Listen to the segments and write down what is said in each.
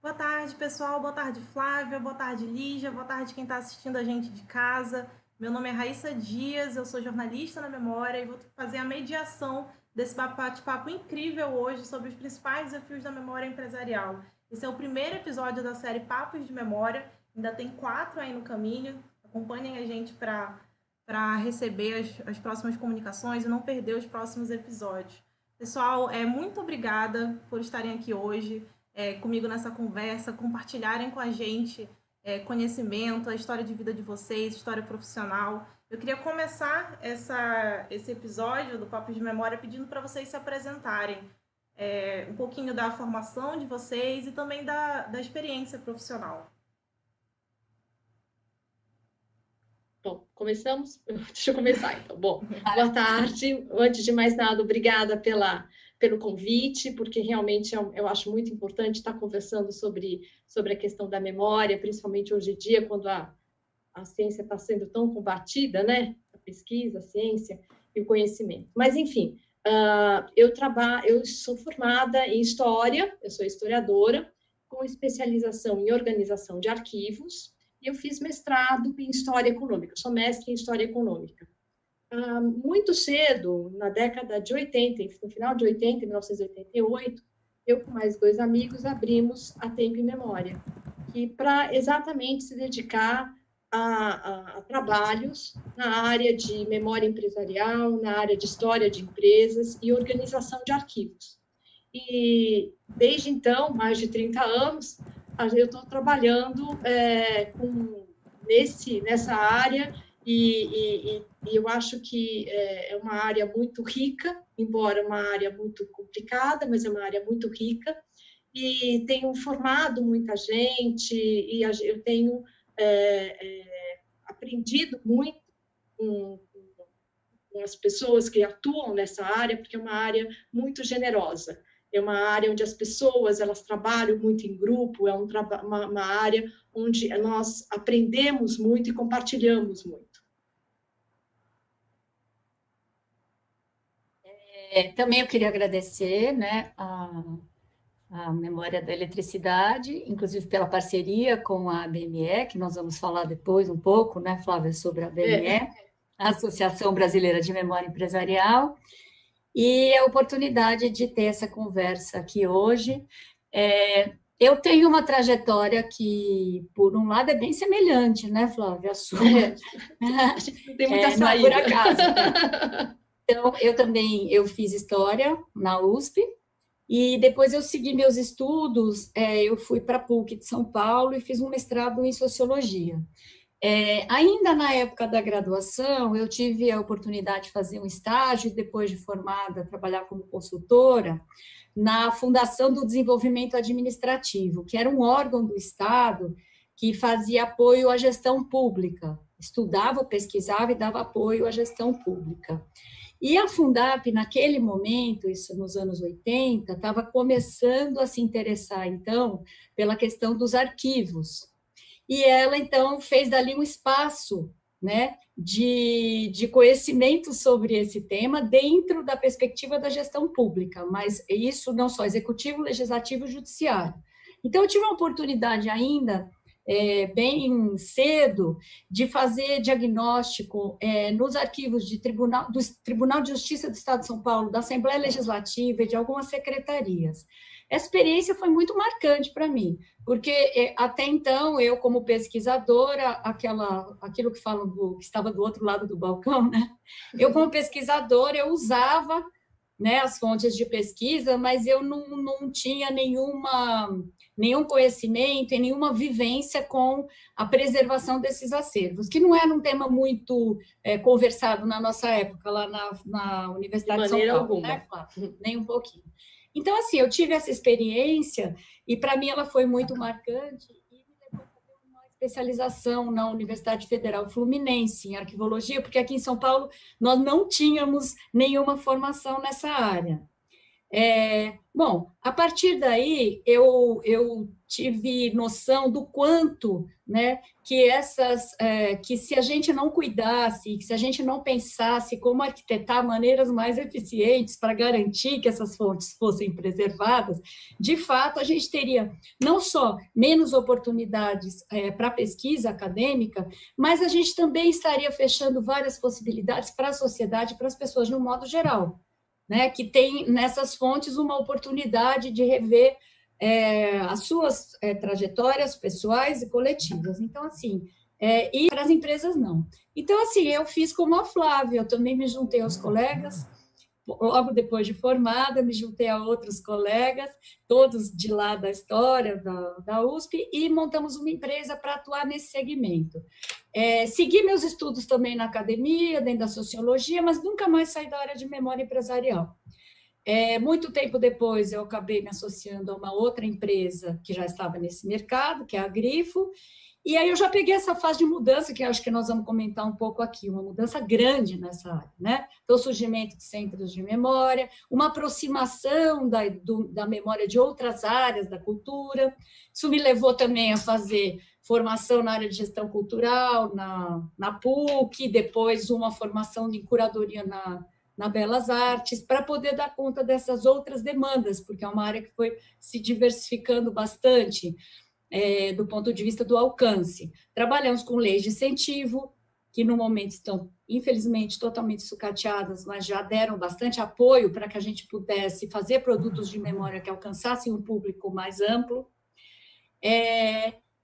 Boa tarde, pessoal. Boa tarde, Flávia. Boa tarde, Lígia. Boa tarde, quem está assistindo a gente de casa. Meu nome é Raíssa Dias, eu sou jornalista na Memória e vou fazer a mediação desse bate-papo incrível hoje sobre os principais desafios da memória empresarial. Esse é o primeiro episódio da série Papos de Memória, ainda tem 4 aí no caminho. Acompanhem a gente para receber as próximas comunicações e não perder os próximos episódios. Pessoal, muito obrigada por estarem aqui hoje comigo nessa conversa, compartilharem com a gente conhecimento, a história de vida de vocês, história profissional. Eu queria começar esse episódio do Papo de Memória pedindo para vocês se apresentarem um pouquinho da formação de vocês e também da experiência profissional. Bom, começamos? Deixa eu começar, então. Bom, boa tarde. Antes de mais nada, obrigada pelo convite, porque realmente eu acho muito importante estar conversando sobre a questão da memória, principalmente hoje em dia, quando a ciência está sendo tão combatida, né? A pesquisa, a ciência e o conhecimento. Mas, enfim, eu sou formada em História, eu sou historiadora, com especialização em organização de arquivos, e eu fiz mestrado em História Econômica, sou mestre em História Econômica. Muito cedo, na década de 80, no final de 80, em 1988, eu com mais 2 amigos abrimos a Tempo e Memória, que para exatamente se dedicar a trabalhos na área de memória empresarial, na área de história de empresas e organização de arquivos. E desde então, mais de 30 anos, eu estou trabalhando nessa área e eu acho que é uma área muito rica, embora uma área muito complicada, mas é uma área muito rica, e tenho formado muita gente, e eu tenho aprendido muito com as pessoas que atuam nessa área, porque é uma área muito generosa. É uma área onde as pessoas elas trabalham muito em grupo, é uma área onde nós aprendemos muito e compartilhamos muito. Também eu queria agradecer, né, a Memória da Eletricidade, inclusive pela parceria com a ABME, que nós vamos falar depois um pouco, né, Flávia, sobre a ABME, a Associação Brasileira de Memória Empresarial, e a oportunidade de ter essa conversa aqui hoje. Eu tenho uma trajetória que, por um lado, é bem semelhante, né, Flávia, a sua. A gente não tem muita saída. Não é por acaso. Então, eu fiz História na USP, e depois eu segui meus estudos, eu fui para a PUC de São Paulo e fiz um mestrado em Sociologia. Ainda na época da graduação, eu tive a oportunidade de fazer um estágio e, depois de formada, trabalhar como consultora na Fundação do Desenvolvimento Administrativo, que era um órgão do Estado que fazia apoio à gestão pública, estudava, pesquisava e dava apoio à gestão pública. E a Fundap, naquele momento, isso nos anos 80, estava começando a se interessar, então, pela questão dos arquivos. E ela, então, fez dali um espaço, né, de conhecimento sobre esse tema dentro da perspectiva da gestão pública, mas isso não só executivo, legislativo e judiciário. Então, eu tive uma oportunidade ainda, bem cedo, de fazer diagnóstico nos arquivos do Tribunal de Justiça do Estado de São Paulo, da Assembleia Legislativa e de algumas secretarias. Essa experiência foi muito marcante para mim, porque até então eu, como pesquisadora, aquilo que falam que estava do outro lado do balcão, né? Eu, como pesquisadora, eu usava, né, as fontes de pesquisa, mas eu não tinha nenhum conhecimento e nenhuma vivência com a preservação desses acervos, que não era um tema muito conversado na nossa época, lá na Universidade de São Paulo. Alguma. Né, nem um pouquinho. Então, assim, eu tive essa experiência e, para mim, ela foi muito marcante e me levou a fazer uma especialização na Universidade Federal Fluminense, em arquivologia, porque aqui em São Paulo nós não tínhamos nenhuma formação nessa área. Bom, a partir daí eu tive noção do quanto, né, que se a gente não cuidasse, que se a gente não pensasse como arquitetar maneiras mais eficientes para garantir que essas fontes fossem preservadas, de fato a gente teria não só menos oportunidades para pesquisa acadêmica, mas a gente também estaria fechando várias possibilidades para a sociedade, para as pessoas de um modo geral. Né, que tem nessas fontes uma oportunidade de rever as suas trajetórias pessoais e coletivas. Então, assim, e para as empresas não. Então, assim, eu fiz como a Flávia, eu também me juntei aos colegas, logo depois de formada, me juntei a outros colegas, todos de lá da história da USP, e montamos uma empresa para atuar nesse segmento. Segui meus estudos também na academia, dentro da sociologia, mas nunca mais saí da área de memória empresarial. Muito tempo depois, eu acabei me associando a uma outra empresa que já estava nesse mercado, que é a Grifo, e aí eu já peguei essa fase de mudança, que acho que nós vamos comentar um pouco aqui, uma mudança grande nessa área, né? Então, o surgimento de centros de memória, uma aproximação da memória de outras áreas da cultura. Isso me levou também a fazer formação na área de gestão cultural, na PUC, depois uma formação de curadoria na Belas Artes, para poder dar conta dessas outras demandas, porque é uma área que foi se diversificando bastante, do ponto de vista do alcance. Trabalhamos com leis de incentivo, que no momento estão, infelizmente, totalmente sucateadas, mas já deram bastante apoio para que a gente pudesse fazer produtos de memória que alcançassem um público mais amplo.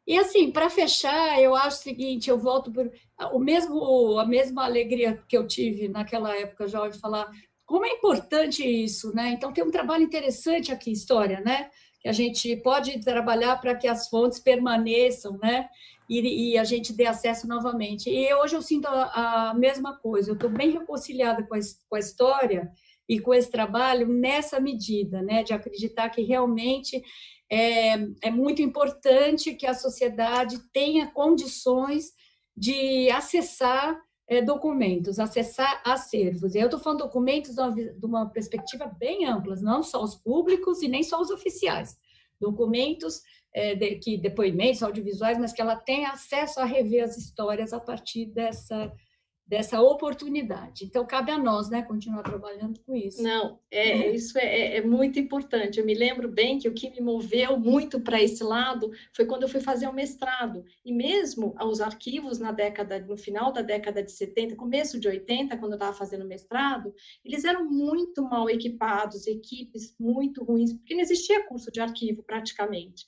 E, assim, para fechar, eu acho o seguinte, eu volto por a mesma alegria que eu tive naquela época, já ouvi falar, como é importante isso, né? Então, tem um trabalho interessante aqui, história, né? Que a gente pode trabalhar para que as fontes permaneçam, né? E a gente dê acesso novamente. E hoje eu sinto a mesma coisa, eu estou bem reconciliada com a história e com esse trabalho nessa medida, né? De acreditar que realmente é muito importante que a sociedade tenha condições de acessar documentos, acessar acervos. E eu estou falando documentos de uma perspectiva bem ampla, não só os públicos e nem só os oficiais. Documentos, depoimentos audiovisuais, mas que ela tenha acesso a rever as histórias a partir dessa oportunidade. Então, cabe a nós, né, continuar trabalhando com isso. Não, isso é muito importante. Eu me lembro bem que o que me moveu muito para esse lado foi quando eu fui fazer o mestrado. E mesmo os arquivos no final da década de 70, começo de 80, quando eu estava fazendo mestrado, eles eram muito mal equipados, equipes muito ruins, porque não existia curso de arquivo praticamente.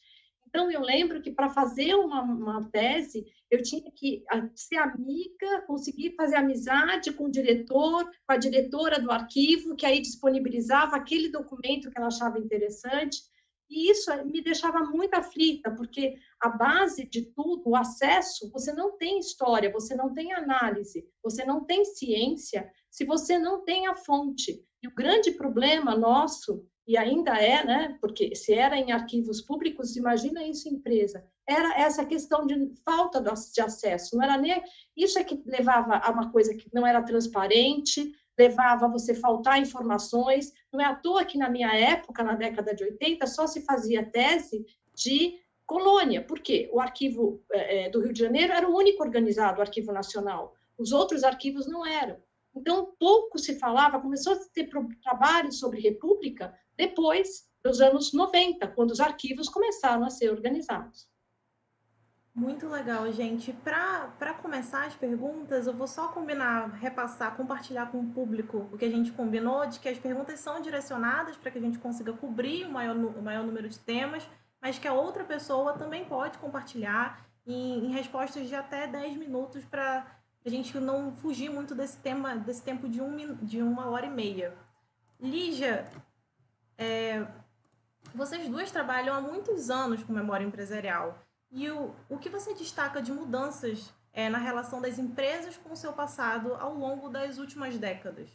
Então, eu lembro que para fazer uma tese, eu tinha que ser amiga, conseguir fazer amizade com o diretor, com a diretora do arquivo, que aí disponibilizava aquele documento que ela achava interessante. E isso me deixava muito aflita, porque a base de tudo, o acesso, você não tem história, você não tem análise, você não tem ciência, se você não tem a fonte. E o grande problema nosso, e ainda é, né? Porque se era em arquivos públicos, imagina isso em empresa, era essa questão de falta de acesso, não era nem isso é que levava a uma coisa que não era transparente, levava a você faltar informações. Não é à toa que na minha época, na década de 80, só se fazia tese de colônia, porque o arquivo do Rio de Janeiro era o único organizado, o Arquivo Nacional, os outros arquivos não eram. Então, pouco se falava, começou a ter trabalho sobre república depois dos anos 90, quando os arquivos começaram a ser organizados. Muito legal, gente. Para começar as perguntas, eu vou só repassar, compartilhar com o público o que a gente combinou, de que as perguntas são direcionadas para que a gente consiga cobrir o maior número de temas, mas que a outra pessoa também pode compartilhar em respostas de até 10 minutos para a gente não fugir muito desse tempo de 1h30. Lígia, vocês duas trabalham há muitos anos com memória empresarial. E o que você destaca de mudanças na relação das empresas com o seu passado ao longo das últimas décadas?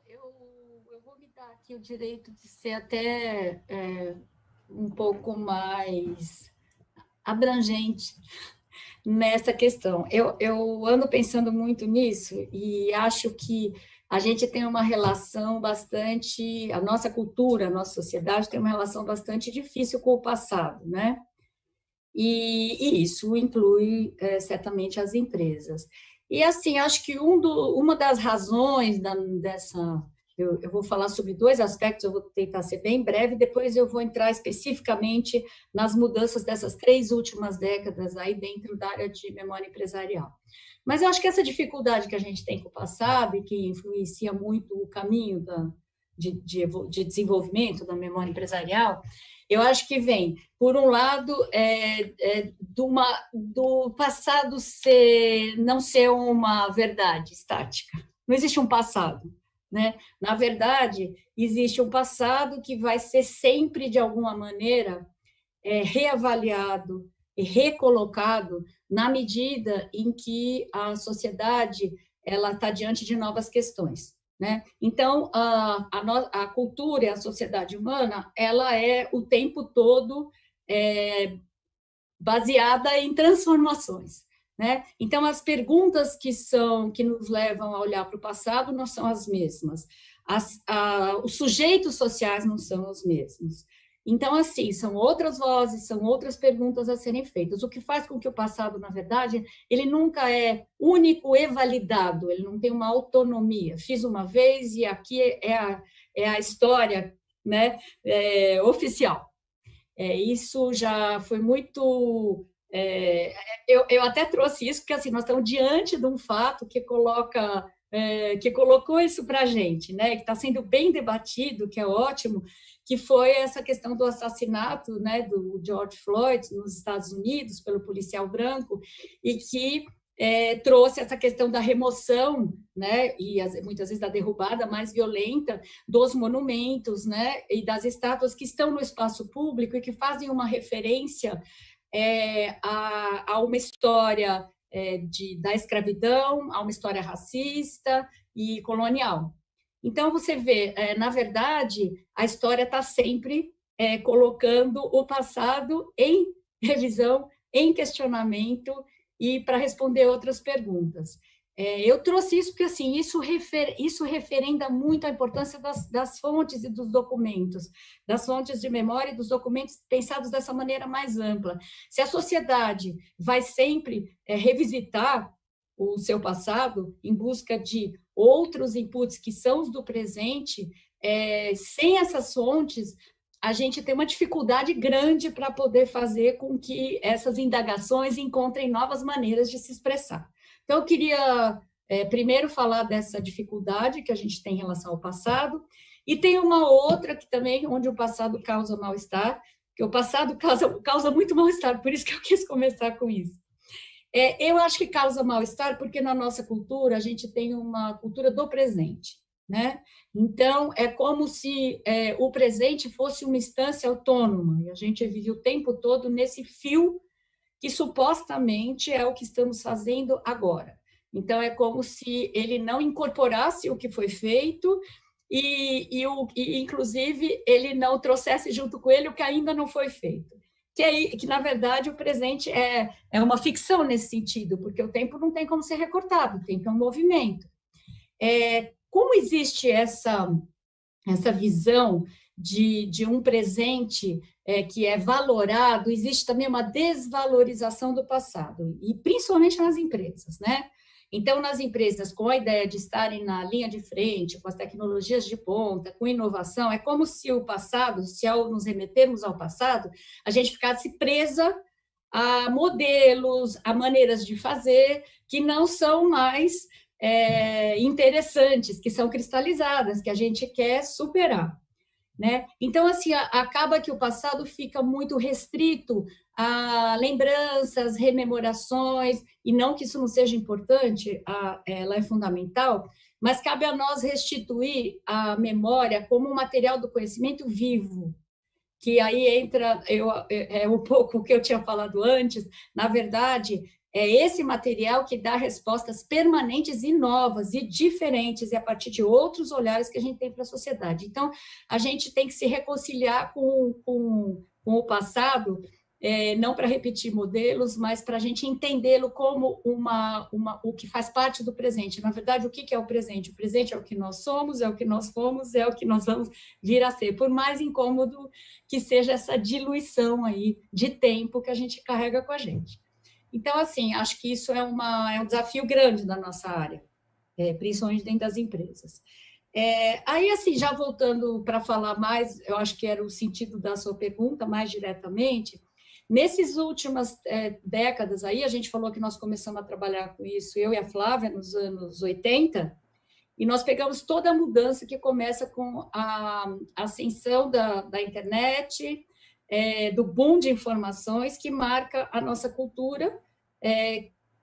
Eu vou me dar aqui o direito de ser até um pouco mais abrangente nessa questão. Eu ando pensando muito nisso e acho que a gente tem uma relação bastante, a nossa cultura, a nossa sociedade tem uma relação bastante difícil com o passado, né? E isso inclui certamente as empresas. E assim, acho que uma das razões dessa. Eu vou falar sobre 2 aspectos, eu vou tentar ser bem breve, depois eu vou entrar especificamente nas mudanças dessas 3 últimas décadas aí dentro da área de memória empresarial. Mas eu acho que essa dificuldade que a gente tem com o passado e que influencia muito o caminho de desenvolvimento da memória empresarial, eu acho que vem, por um lado, do passado não ser uma verdade estática. Não existe um passado, né? Na verdade, existe um passado que vai ser sempre, de alguma maneira, reavaliado e recolocado na medida em que a sociedade ela está diante de novas questões, né? Então, a cultura e a sociedade humana, ela é o tempo todo baseada em transformações, né? Então, as perguntas que nos levam a olhar para o passado não são as mesmas, os sujeitos sociais não são os mesmos. Então, assim, são outras vozes, são outras perguntas a serem feitas, o que faz com que o passado, na verdade, ele nunca é único e validado, ele não tem uma autonomia. Fiz uma vez e aqui é a história, né, oficial. Isso já foi muito... eu até trouxe isso, porque assim, nós estamos diante de um fato que colocou isso para a gente, né, que está sendo bem debatido, que é ótimo, que foi essa questão do assassinato, né, do George Floyd nos Estados Unidos pelo policial branco, e que trouxe essa questão da remoção, né, e muitas vezes da derrubada mais violenta dos monumentos, né, e das estátuas que estão no espaço público e que fazem uma referência a uma história da escravidão, a uma história racista e colonial. Então, você vê, na verdade, a história está sempre colocando o passado em revisão, em questionamento e para responder outras perguntas. Eu trouxe isso porque, assim, isso referenda muito a importância das fontes e dos documentos, das fontes de memória e dos documentos pensados dessa maneira mais ampla. Se a sociedade vai sempre revisitar o seu passado em busca de outros inputs que são os do presente, sem essas fontes, a gente tem uma dificuldade grande para poder fazer com que essas indagações encontrem novas maneiras de se expressar. Então, eu queria primeiro falar dessa dificuldade que a gente tem em relação ao passado, e tem uma outra que também, onde o passado causa mal-estar, que o passado causa muito mal-estar, por isso que eu quis começar com isso. Eu acho que causa mal-estar porque na nossa cultura a gente tem uma cultura do presente, né? Então, é como se o presente fosse uma instância autônoma, e a gente vive o tempo todo nesse fio que supostamente é o que estamos fazendo agora. Então, é como se ele não incorporasse o que foi feito e inclusive, ele não trouxesse junto com ele o que ainda não foi feito. Que na verdade, o presente é uma ficção nesse sentido, porque o tempo não tem como ser recortado, o tempo é um movimento. Como existe essa visão de um presente que é valorado, existe também uma desvalorização do passado, e principalmente nas empresas, né? Então, nas empresas, com a ideia de estarem na linha de frente, com as tecnologias de ponta, com inovação, é como se o passado, se ao nos remetermos ao passado, a gente ficasse presa a modelos, a maneiras de fazer que não são mais interessantes, que são cristalizadas, que a gente quer superar, né? Então, assim, acaba que o passado fica muito restrito a lembranças, rememorações, e não que isso não seja importante, ela é fundamental, mas cabe a nós restituir a memória como um material do conhecimento vivo, que aí entra um pouco o que eu tinha falado antes. Na verdade, é esse material que dá respostas permanentes e novas e diferentes, e a partir de outros olhares que a gente tem para a sociedade. Então, a gente tem que se reconciliar com o passado não para repetir modelos, mas para a gente entendê-lo como o que faz parte do presente. Na verdade, o que é o presente? O presente é o que nós somos, é o que nós fomos, é o que nós vamos vir a ser, por mais incômodo que seja essa diluição aí de tempo que a gente carrega com a gente. Então, assim, acho que isso é um desafio grande da nossa área, principalmente dentro das empresas. Aí, assim, já voltando para falar mais, eu acho que era o sentido da sua pergunta, mais diretamente, nessas últimas décadas aí, a gente falou que nós começamos a trabalhar com isso, eu e a Flávia, nos anos 80, e nós pegamos toda a mudança que começa com a ascensão da internet, do boom de informações que marca a nossa cultura,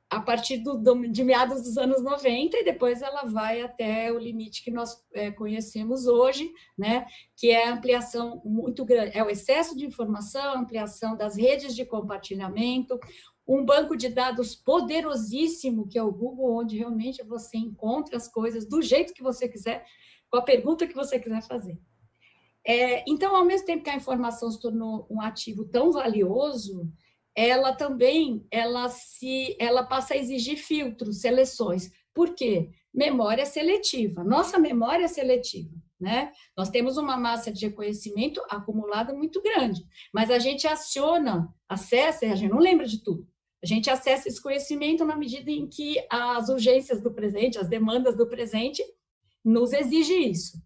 a partir de meados dos anos 90, e depois ela vai até o limite que nós conhecemos hoje, né? Que é a ampliação muito grande, é o excesso de informação, a ampliação das redes de compartilhamento, um banco de dados poderosíssimo, que é o Google, onde realmente você encontra as coisas do jeito que você quiser, com a pergunta que você quiser fazer. Então, ao mesmo tempo que a informação se tornou um ativo tão valioso, ela também ela passa a exigir filtros, seleções. Por quê? Memória seletiva. Nossa memória é seletiva, né? Nós temos uma massa de conhecimento acumulada muito grande, mas a gente acessa, a gente não lembra de tudo. A gente acessa esse conhecimento na medida em que as urgências do presente, as demandas do presente, nos exigem isso.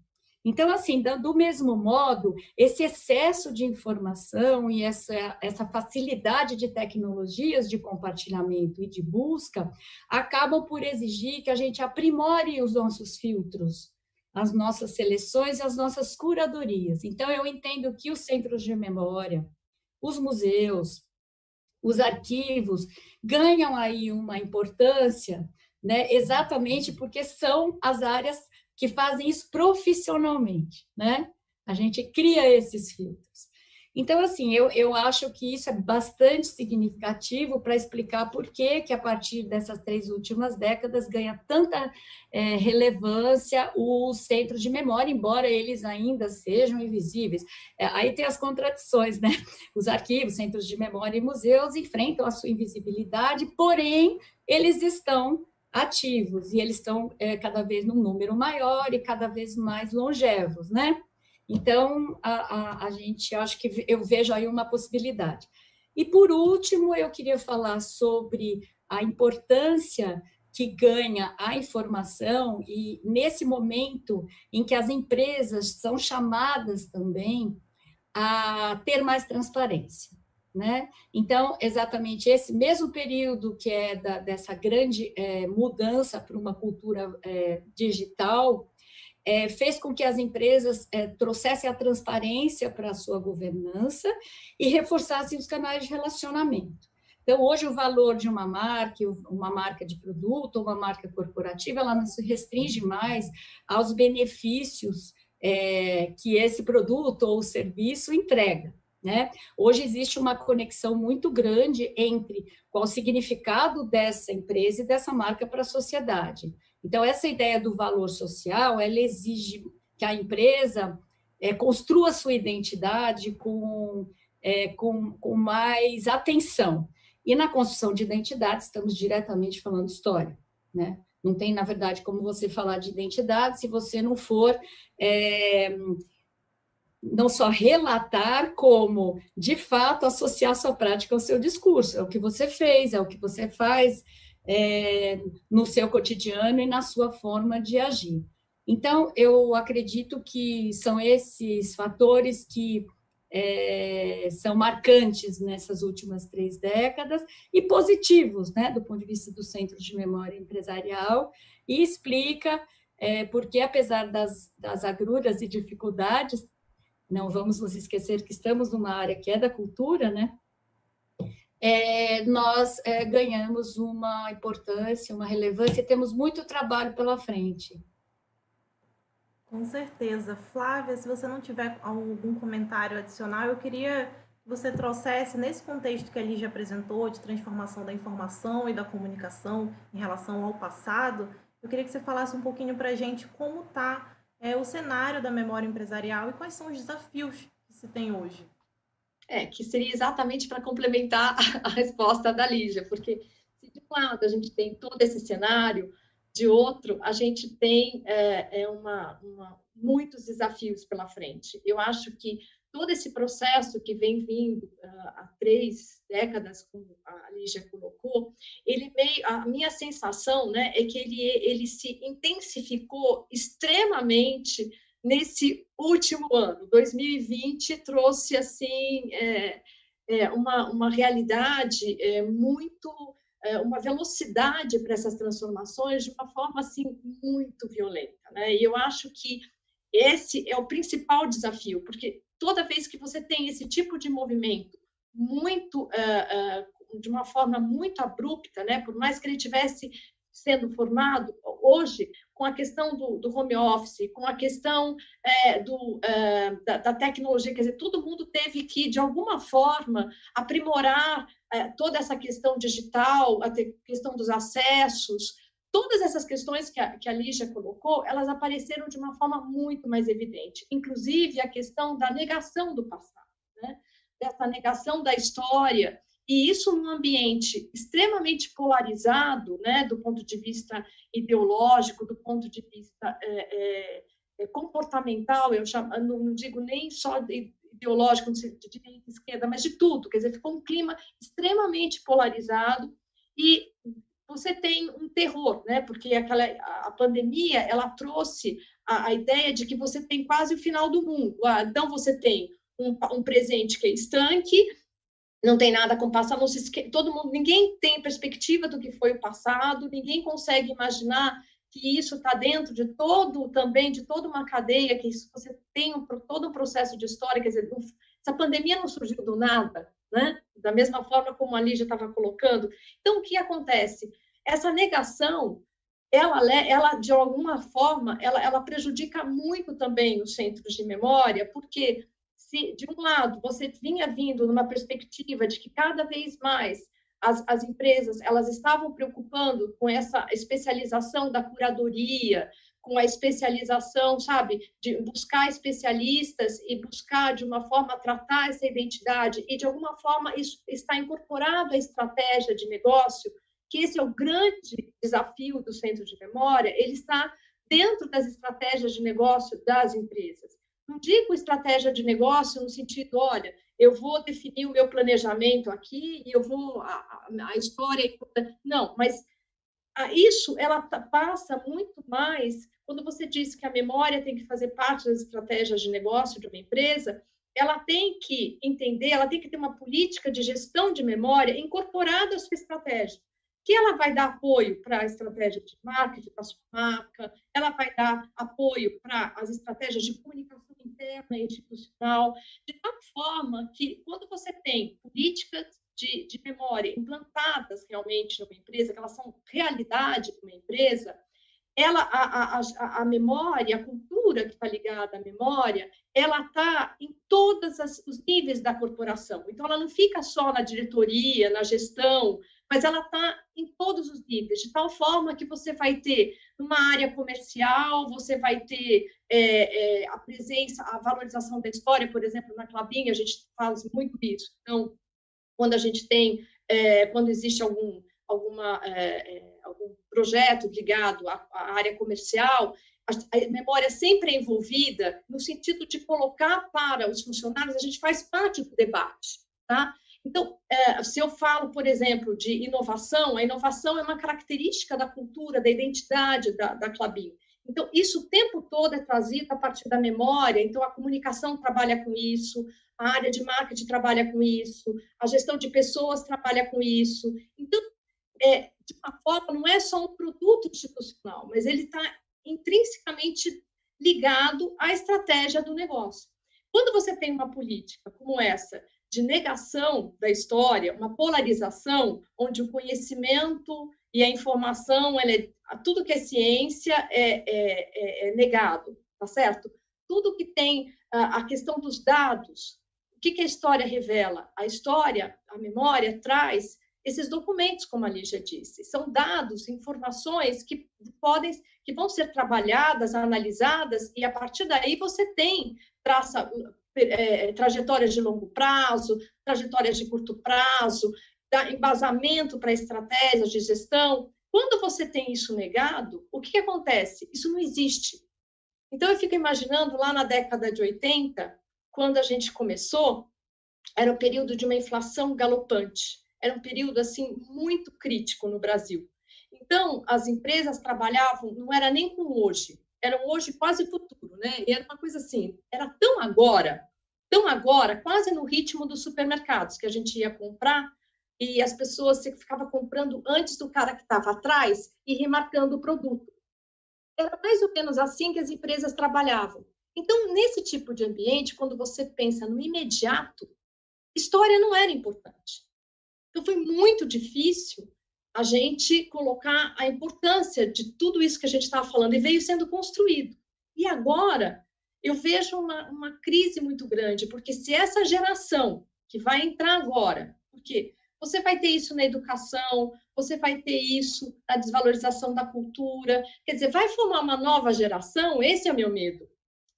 Então, assim, do mesmo modo, esse excesso de informação e essa facilidade de tecnologias de compartilhamento e de busca acabam por exigir que a gente aprimore os nossos filtros, as nossas seleções e as nossas curadorias. Então, eu entendo que os centros de memória, os museus, os arquivos ganham aí uma importância, né, exatamente porque são as áreas que fazem isso profissionalmente, né? A gente cria esses filtros. Então, assim, eu acho que isso é bastante significativo para explicar por que a partir dessas 3 últimas décadas ganha tanta relevância os centros de memória, embora eles ainda sejam invisíveis. Aí tem as contradições, né? Os arquivos, centros de memória e museus enfrentam a sua invisibilidade, porém, eles estão ativos, e eles estão cada vez num número maior e cada vez mais longevos, né? Então, a gente, acho que eu vejo aí uma possibilidade. E, por último, eu queria falar sobre a importância que ganha a informação, e nesse momento em que as empresas são chamadas também a ter mais transparência, né? Então, exatamente esse mesmo período que é dessa grande mudança para uma cultura digital, fez com que as empresas trouxessem a transparência para a sua governança e reforçassem os canais de relacionamento. Então, hoje, o valor de uma marca de produto, uma marca corporativa, ela não se restringe mais aos benefícios que esse produto ou serviço entrega, né? Hoje existe uma conexão muito grande entre qual o significado dessa empresa e dessa marca para a sociedade. Então, essa ideia do valor social, ela exige que a empresa construa sua identidade com mais atenção. E na construção de identidade, estamos diretamente falando de história, né? Não tem, na verdade, como você falar de identidade se você não for não só relatar, como, de fato, associar sua prática ao seu discurso. É o que você fez, é o que você faz no seu cotidiano e na sua forma de agir. Então, eu acredito que são esses fatores que são marcantes nessas últimas 3 décadas e positivos, né, do ponto de vista do Centro de Memória Empresarial, e explica porque, apesar das agruras e dificuldades, não vamos nos esquecer que estamos numa área que é da cultura, né? Nós ganhamos uma importância, uma relevância, e temos muito trabalho pela frente. Com certeza. Flávia, se você não tiver algum comentário adicional, eu queria que você trouxesse, nesse contexto que a Lígia apresentou, de transformação da informação e da comunicação em relação ao passado, eu queria que você falasse um pouquinho para a gente como está o cenário da memória empresarial e quais são os desafios que se tem hoje. Que seria exatamente para complementar a resposta da Lígia, porque se de um lado a gente tem todo esse cenário, de outro a gente tem muitos desafios pela frente. Eu acho que todo esse processo que vem vindo há 3 décadas, como a Lígia colocou, a minha sensação, né, é que ele se intensificou extremamente nesse último ano. 2020 trouxe assim uma realidade muito, uma velocidade para essas transformações de uma forma assim muito violenta, né? E eu acho que esse é o principal desafio, porque toda vez que você tem esse tipo de movimento muito de uma forma muito abrupta, né? Por mais que ele tivesse sendo formado hoje, com a questão do home office, com a questão da tecnologia, quer dizer, todo mundo teve que, de alguma forma, aprimorar toda essa questão digital, a questão dos acessos, todas essas questões que a Lígia colocou, elas apareceram de uma forma muito mais evidente, inclusive a questão da negação do passado, né? Dessa negação da história, e isso num ambiente extremamente polarizado, né, do ponto de vista ideológico, do ponto de vista comportamental, eu não digo nem só ideológico, de direita e esquerda, mas de tudo, quer dizer, ficou um clima extremamente polarizado e você tem um terror, né, porque a pandemia, ela trouxe a ideia de que você tem quase o final do mundo. Então, você tem um presente que é estanque, não tem nada com o passado, todo mundo, ninguém tem perspectiva do que foi o passado, ninguém consegue imaginar que isso está dentro de toda uma cadeia, que você tem todo um processo de história, quer dizer, essa pandemia não surgiu do nada, né? Da mesma forma como a Lígia estava colocando. Então, o que acontece? Essa negação, ela de alguma forma, ela prejudica muito também os centros de memória, porque se, de um lado, você vinha vindo numa perspectiva de que cada vez mais as empresas elas estavam preocupando com essa especialização da curadoria, com a especialização, sabe, de buscar especialistas e buscar, de uma forma, tratar essa identidade, e, de alguma forma, isso está incorporado à estratégia de negócio, que esse é o grande desafio do centro de memória, ele está dentro das estratégias de negócio das empresas. Não digo estratégia de negócio no sentido, olha, eu vou definir o meu planejamento aqui e eu vou a história, não, mas isso ela passa muito mais quando você diz que a memória tem que fazer parte das estratégias de negócio de uma empresa, ela tem que entender, ela tem que ter uma política de gestão de memória incorporada à sua estratégia, que ela vai dar apoio para a estratégia de marketing, para a sua marca, ela vai dar apoio para as estratégias de comunicação interna e institucional, de tal forma que, quando você tem políticas de memória implantadas realmente numa empresa, que elas são realidade de uma empresa, a memória, a cultura que está ligada à memória, ela está em todos os níveis da corporação. Então, ela não fica só na diretoria, na gestão, mas ela está em todos os níveis, de tal forma que você vai ter, numa área comercial, você vai ter a presença, a valorização da história, por exemplo, na Klabin, a gente faz muito isso. Então, quando a gente tem, quando existe algum projeto ligado à área comercial, a memória sempre é envolvida no sentido de colocar para os funcionários, a gente faz parte do debate, tá? Então, se eu falo, por exemplo, de inovação, a inovação é uma característica da cultura, da identidade da Klabin. Então, isso o tempo todo é trazido a partir da memória, então a comunicação trabalha com isso, a área de marketing trabalha com isso, a gestão de pessoas trabalha com isso. Então, de uma forma, não é só um produto institucional, mas ele está intrinsecamente ligado à estratégia do negócio. Quando você tem uma política como essa, de negação da história, uma polarização, onde o conhecimento e a informação, tudo que é ciência é negado, tá certo? Tudo que tem a questão dos dados, o que a história revela? A história, a memória, traz esses documentos, como a Lígia disse, são dados, informações que vão ser trabalhadas, analisadas, e a partir daí você traça trajetórias de longo prazo, trajetórias de curto prazo, dá embasamento para estratégias de gestão. Quando você tem isso negado, o que acontece? Isso não existe. Então, eu fico imaginando lá na década de 80, quando a gente começou, era um período de uma inflação galopante. Era um período, assim, muito crítico no Brasil. Então, as empresas trabalhavam, não era nem com hoje, era um hoje quase futuro, né? E era uma coisa assim, era tão agora, quase no ritmo dos supermercados, que a gente ia comprar e as pessoas ficavam comprando antes do cara que estava atrás e remarcando o produto. Era mais ou menos assim que as empresas trabalhavam. Então, nesse tipo de ambiente, quando você pensa no imediato, história não era importante. Então, foi muito difícil a gente colocar a importância de tudo isso que a gente estava falando e veio sendo construído. E agora, eu vejo uma crise muito grande, porque se essa geração que vai entrar agora, porque você vai ter isso na educação, você vai ter isso na desvalorização da cultura, quer dizer, vai formar uma nova geração, esse é o meu medo,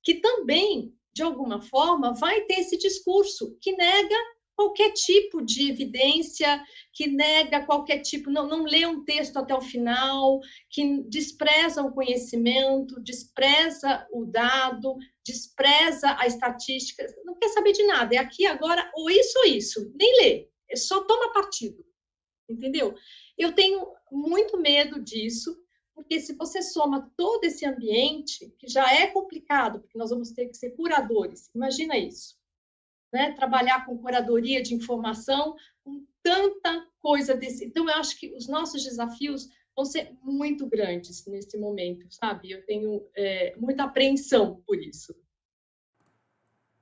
que também, de alguma forma, vai ter esse discurso que nega qualquer tipo de evidência, que nega qualquer tipo, não lê um texto até o final, que despreza o conhecimento, despreza o dado, despreza a estatística, não quer saber de nada, é aqui agora, ou isso, nem lê, só toma partido, entendeu? Eu tenho muito medo disso, porque se você soma todo esse ambiente, que já é complicado, porque nós vamos ter que ser curadores, imagina isso. Né, trabalhar com curadoria de informação, com tanta coisa desse. Então, eu acho que os nossos desafios vão ser muito grandes nesse momento, sabe? Eu tenho muita apreensão por isso.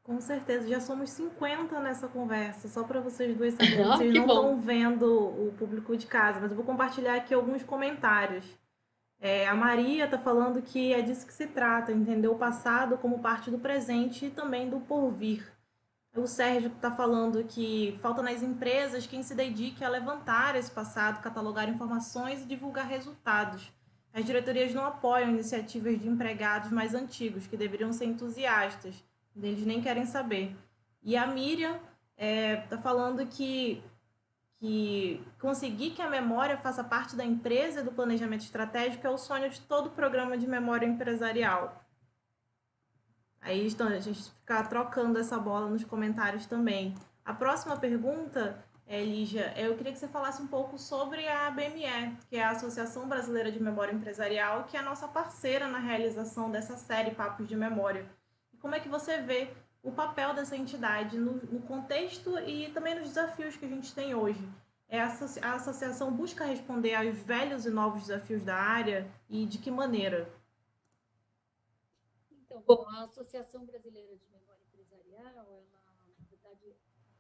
Com certeza, já somos 50 nessa conversa, só para vocês dois saberem. Vocês Que não bom. estão vendo o público de casa, mas eu vou compartilhar aqui alguns comentários. A Maria está falando que é disso que se trata, entender o passado como parte do presente e também do porvir. O Sérgio está falando que falta nas empresas quem se dedique a levantar esse passado, catalogar informações e divulgar resultados. As diretorias não apoiam iniciativas de empregados mais antigos, que deveriam ser entusiastas. Eles nem querem saber. E a Miriam está falando que conseguir que a memória faça parte da empresa e do planejamento estratégico é o sonho de todo programa de memória empresarial. Aí a gente fica trocando essa bola nos comentários também. A próxima pergunta, Lígia, eu queria que você falasse um pouco sobre a ABME, que é a Associação Brasileira de Memória Empresarial, que é a nossa parceira na realização dessa série Papos de Memória. E como é que você vê o papel dessa entidade no contexto e também nos desafios que a gente tem hoje? A associação busca responder aos velhos e novos desafios da área e de que maneira? Bom, a Associação Brasileira de Memória Empresarial, na verdade,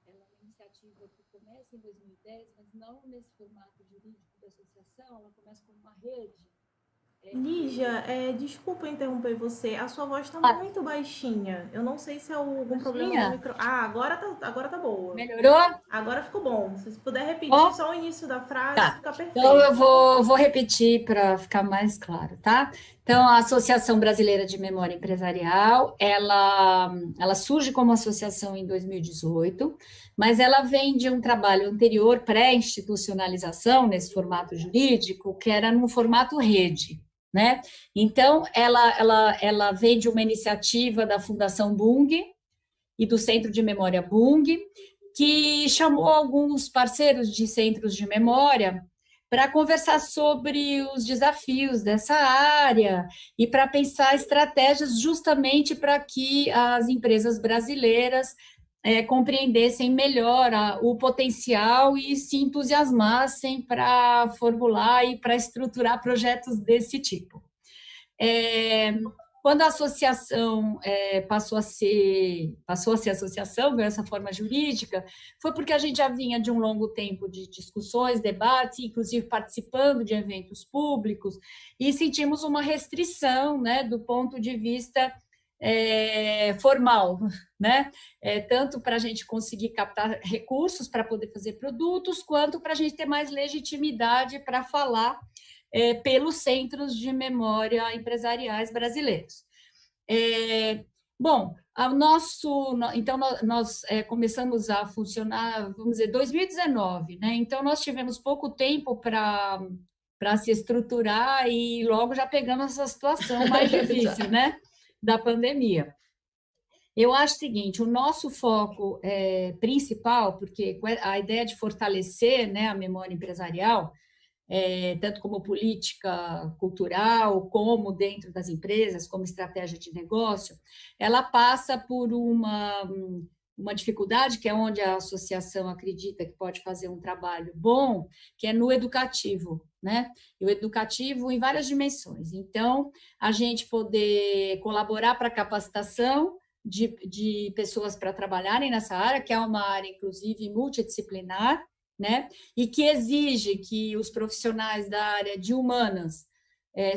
ela é uma iniciativa que começa em 2010, mas não nesse formato jurídico da associação, ela começa como uma rede. Lígia, desculpa interromper você, a sua voz está muito baixinha. Eu não sei se é algum problema no micro. Agora tá boa. Melhorou? Agora ficou bom. Se você puder repetir só o início da frase, fica perfeito. Então, eu vou repetir para ficar mais claro, tá? Então, a Associação Brasileira de Memória Empresarial, ela surge como associação em 2018, mas ela vem de um trabalho anterior, pré-institucionalização, nesse formato jurídico, que era no formato rede, né? Então, ela vem de uma iniciativa da Fundação Bung e do Centro de Memória Bung, que chamou alguns parceiros de centros de memória para conversar sobre os desafios dessa área e para pensar estratégias justamente para que as empresas brasileiras compreendessem melhor o potencial e se entusiasmassem para formular e para estruturar projetos desse tipo. Quando a associação passou a ser associação, ganhou essa forma jurídica, foi porque a gente já vinha de um longo tempo de discussões, debates, inclusive participando de eventos públicos, e sentimos uma restrição, né, do ponto de vista formal, né? Tanto para a gente conseguir captar recursos para poder fazer produtos, quanto para a gente ter mais legitimidade para falar pelos centros de memória empresariais brasileiros. Bom, então nós começamos a funcionar, vamos dizer, 2019, né? Então nós tivemos pouco tempo para se estruturar e logo já pegamos essa situação mais difícil, né? Da pandemia. Eu acho o seguinte, o nosso foco principal, porque a ideia de fortalecer, né, a memória empresarial, tanto como política cultural, como dentro das empresas, como estratégia de negócio, ela passa por uma dificuldade, que é onde a associação acredita que pode fazer um trabalho bom, que é no educativo, né? E o educativo em várias dimensões. Então, a gente poder colaborar para a capacitação de pessoas para trabalharem nessa área, que é uma área, inclusive, multidisciplinar, né? E que exige que os profissionais da área de humanas,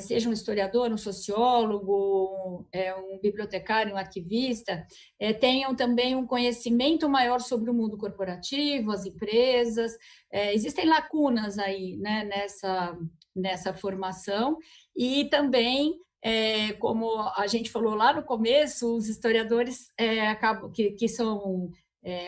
seja um historiador, um sociólogo, um bibliotecário, um arquivista, tenham também um conhecimento maior sobre o mundo corporativo, as empresas. Existem lacunas aí, né, nessa formação, e também, como a gente falou lá no começo, os historiadores acabam que são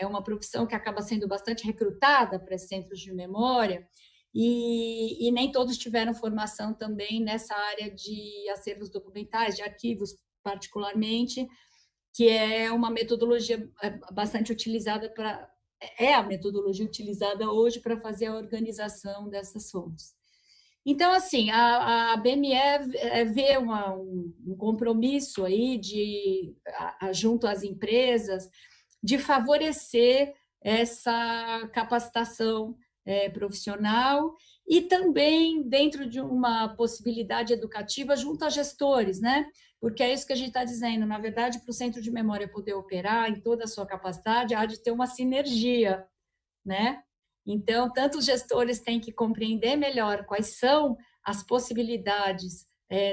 uma profissão que acaba sendo bastante recrutada para centros de memória, e nem todos tiveram formação também nessa área de acervos documentais, de arquivos, particularmente, que é uma metodologia bastante utilizada é a metodologia utilizada hoje para fazer a organização dessas fontes. Então, assim, a BME vê um compromisso aí junto às empresas, de favorecer essa capacitação profissional e também dentro de uma possibilidade educativa junto a gestores, né? Porque é isso que a gente está dizendo, na verdade, para o Centro de Memória poder operar em toda a sua capacidade, há de ter uma sinergia, né? Então, tanto os gestores têm que compreender melhor quais são as possibilidades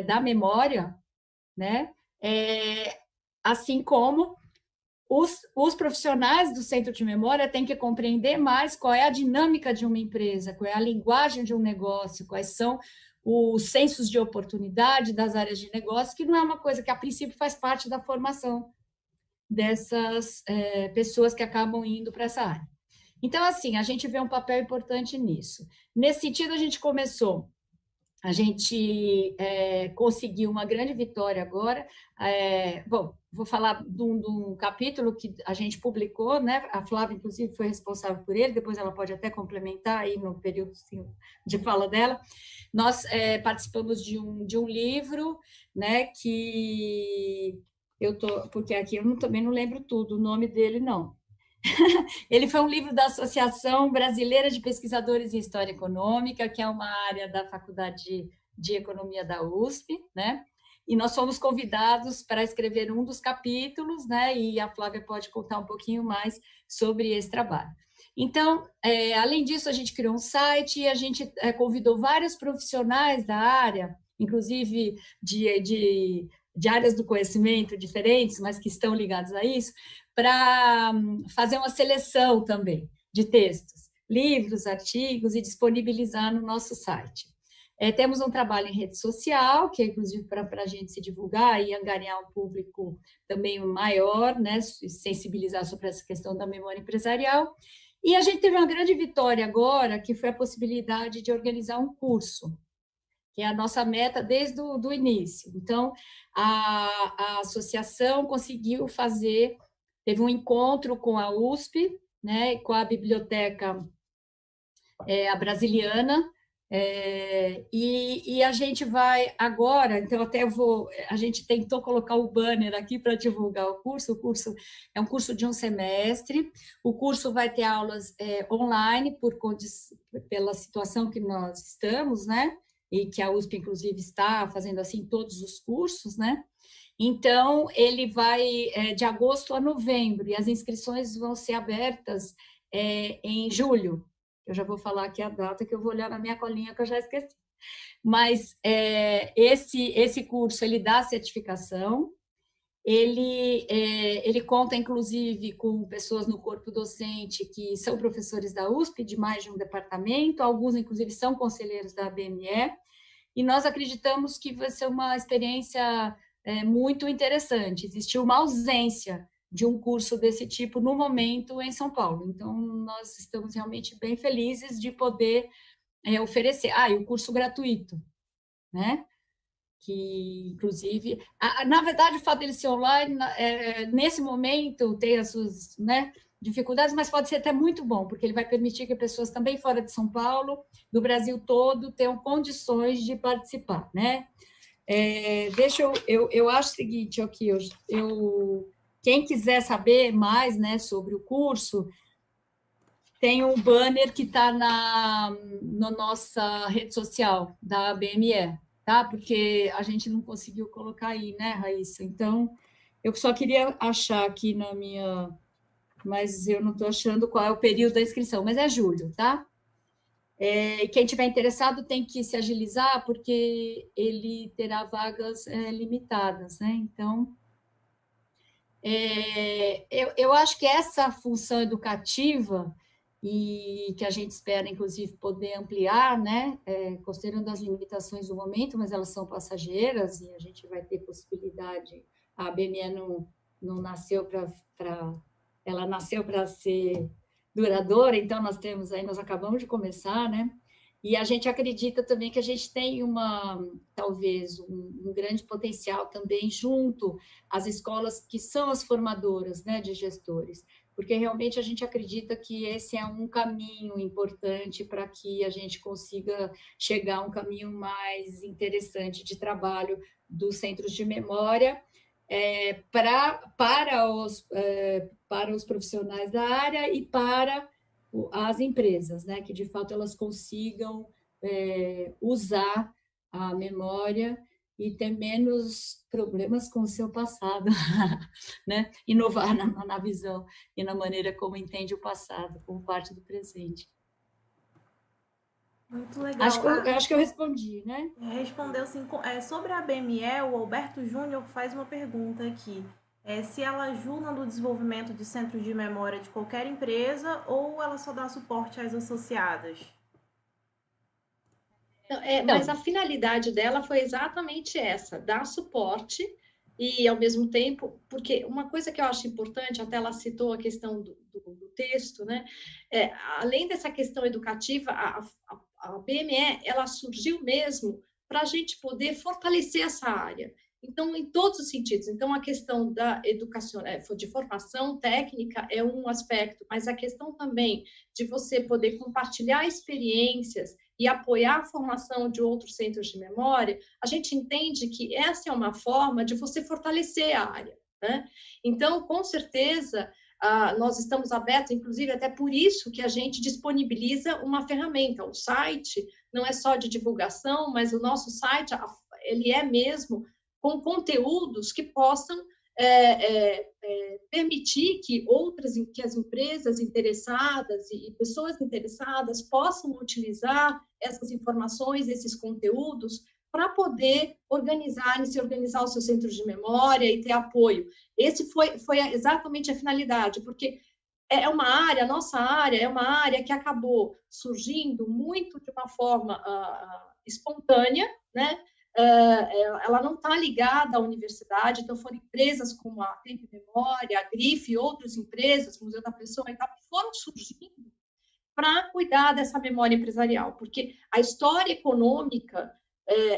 da memória, né? Assim como os profissionais do centro de memória têm que compreender mais qual é a dinâmica de uma empresa, qual é a linguagem de um negócio, quais são os sensos de oportunidade das áreas de negócio, que não é uma coisa que, a princípio, faz parte da formação dessas pessoas que acabam indo para essa área. Então, assim, a gente vê um papel importante nisso. Nesse sentido, a gente conseguiu uma grande vitória agora. Bom, vou falar de um capítulo que a gente publicou, né? A Flávia, inclusive, foi responsável por ele, depois ela pode até complementar aí no período assim, de fala dela. Nós participamos de um livro, né, que porque aqui eu também não lembro tudo, o nome dele, não. Ele foi um livro da Associação Brasileira de Pesquisadores em História Econômica, que é uma área da Faculdade de Economia da USP, né? E nós fomos convidados para escrever um dos capítulos, né? E a Flávia pode contar um pouquinho mais sobre esse trabalho. Então, além disso, a gente criou um site e a gente convidou vários profissionais da área, inclusive de áreas do conhecimento diferentes, mas que estão ligados a isso, para fazer uma seleção também de textos, livros, artigos e disponibilizar no nosso site. Temos um trabalho em rede social, que é inclusive para a gente se divulgar e angariar um público também maior, né, sensibilizar sobre essa questão da memória empresarial. E a gente teve uma grande vitória agora, que foi a possibilidade de organizar um curso, que é a nossa meta desde o início. Então, a associação conseguiu teve um encontro com a USP, né, com a biblioteca a Brasiliana, e a gente vai agora, então a gente tentou colocar o banner aqui para divulgar o curso é um curso de um semestre, o curso vai ter aulas online, pela situação que nós estamos, né, e que a USP, inclusive, está fazendo assim todos os cursos, né, então ele vai de agosto a novembro, e as inscrições vão ser abertas em julho. Eu já vou falar aqui a data, que eu vou olhar na minha colinha, que eu já esqueci. Mas esse curso, ele dá certificação, ele conta, inclusive, com pessoas no corpo docente que são professores da USP, de mais de um departamento, alguns, inclusive, são conselheiros da BME, e nós acreditamos que vai ser uma experiência muito interessante. Existiu uma ausência de um curso desse tipo no momento em São Paulo. Então, nós estamos realmente bem felizes de poder oferecer. E o curso gratuito, né? Que, inclusive, na verdade, o fato dele ser online, nesse momento, tem as suas, né, dificuldades, mas pode ser até muito bom, porque ele vai permitir que pessoas também fora de São Paulo, do Brasil todo, tenham condições de participar, né? Eu acho o seguinte, aqui, quem quiser saber mais, né, sobre o curso, tem um banner que está na nossa rede social da BME, tá? Porque a gente não conseguiu colocar aí, né, Raíssa? Então, eu só queria achar aqui na minha... Mas eu não estou achando qual é o período da inscrição, mas é julho, tá? Quem tiver interessado tem que se agilizar, porque ele terá vagas limitadas, né? Então, eu acho que essa função educativa, e que a gente espera, inclusive, poder ampliar, né? Considerando as limitações do momento, mas elas são passageiras, e a gente vai ter possibilidade. A BME não nasceu ela nasceu para ser duradoura, então nós acabamos de começar, né? E a gente acredita também que a gente tem talvez um grande potencial também junto às escolas que são as formadoras, né, de gestores, porque realmente a gente acredita que esse é um caminho importante para que a gente consiga chegar a um caminho mais interessante de trabalho dos centros de memória, para os profissionais da área e para as empresas, né, que de fato elas consigam usar a memória e ter menos problemas com o seu passado, né? Inovar na visão e na maneira como entende o passado, como parte do presente. Muito legal. Acho que eu respondi, né? Respondeu sim. Sobre a BME, o Alberto Júnior faz uma pergunta aqui. Se ela ajuda no desenvolvimento de centros de memória de qualquer empresa ou ela só dá suporte às associadas? Mas a finalidade dela foi exatamente essa, dar suporte e, ao mesmo tempo, porque uma coisa que eu acho importante, até ela citou a questão do texto, né? Além dessa questão educativa, a BME, ela surgiu mesmo para a gente poder fortalecer essa área. Então, em todos os sentidos. Então, a questão da educação, de formação técnica é um aspecto, mas a questão também de você poder compartilhar experiências e apoiar a formação de outros centros de memória, a gente entende que essa é uma forma de você fortalecer a área, né? Então, com certeza, nós estamos abertos, inclusive até por isso que a gente disponibiliza uma ferramenta. O site não é só de divulgação, mas o nosso site, ele é mesmo com conteúdos que possam permitir que as empresas interessadas e pessoas interessadas possam utilizar essas informações, esses conteúdos, para poder se organizar os seus centros de memória e ter apoio. Esse foi exatamente a finalidade, porque a nossa área é uma área que acabou surgindo muito de uma forma espontânea, né? Ela não está ligada à universidade, então foram empresas como a Tempo e Memória, a Grife e outras empresas, Museu da Pessoa, que foram surgindo para cuidar dessa memória empresarial, porque a história econômica,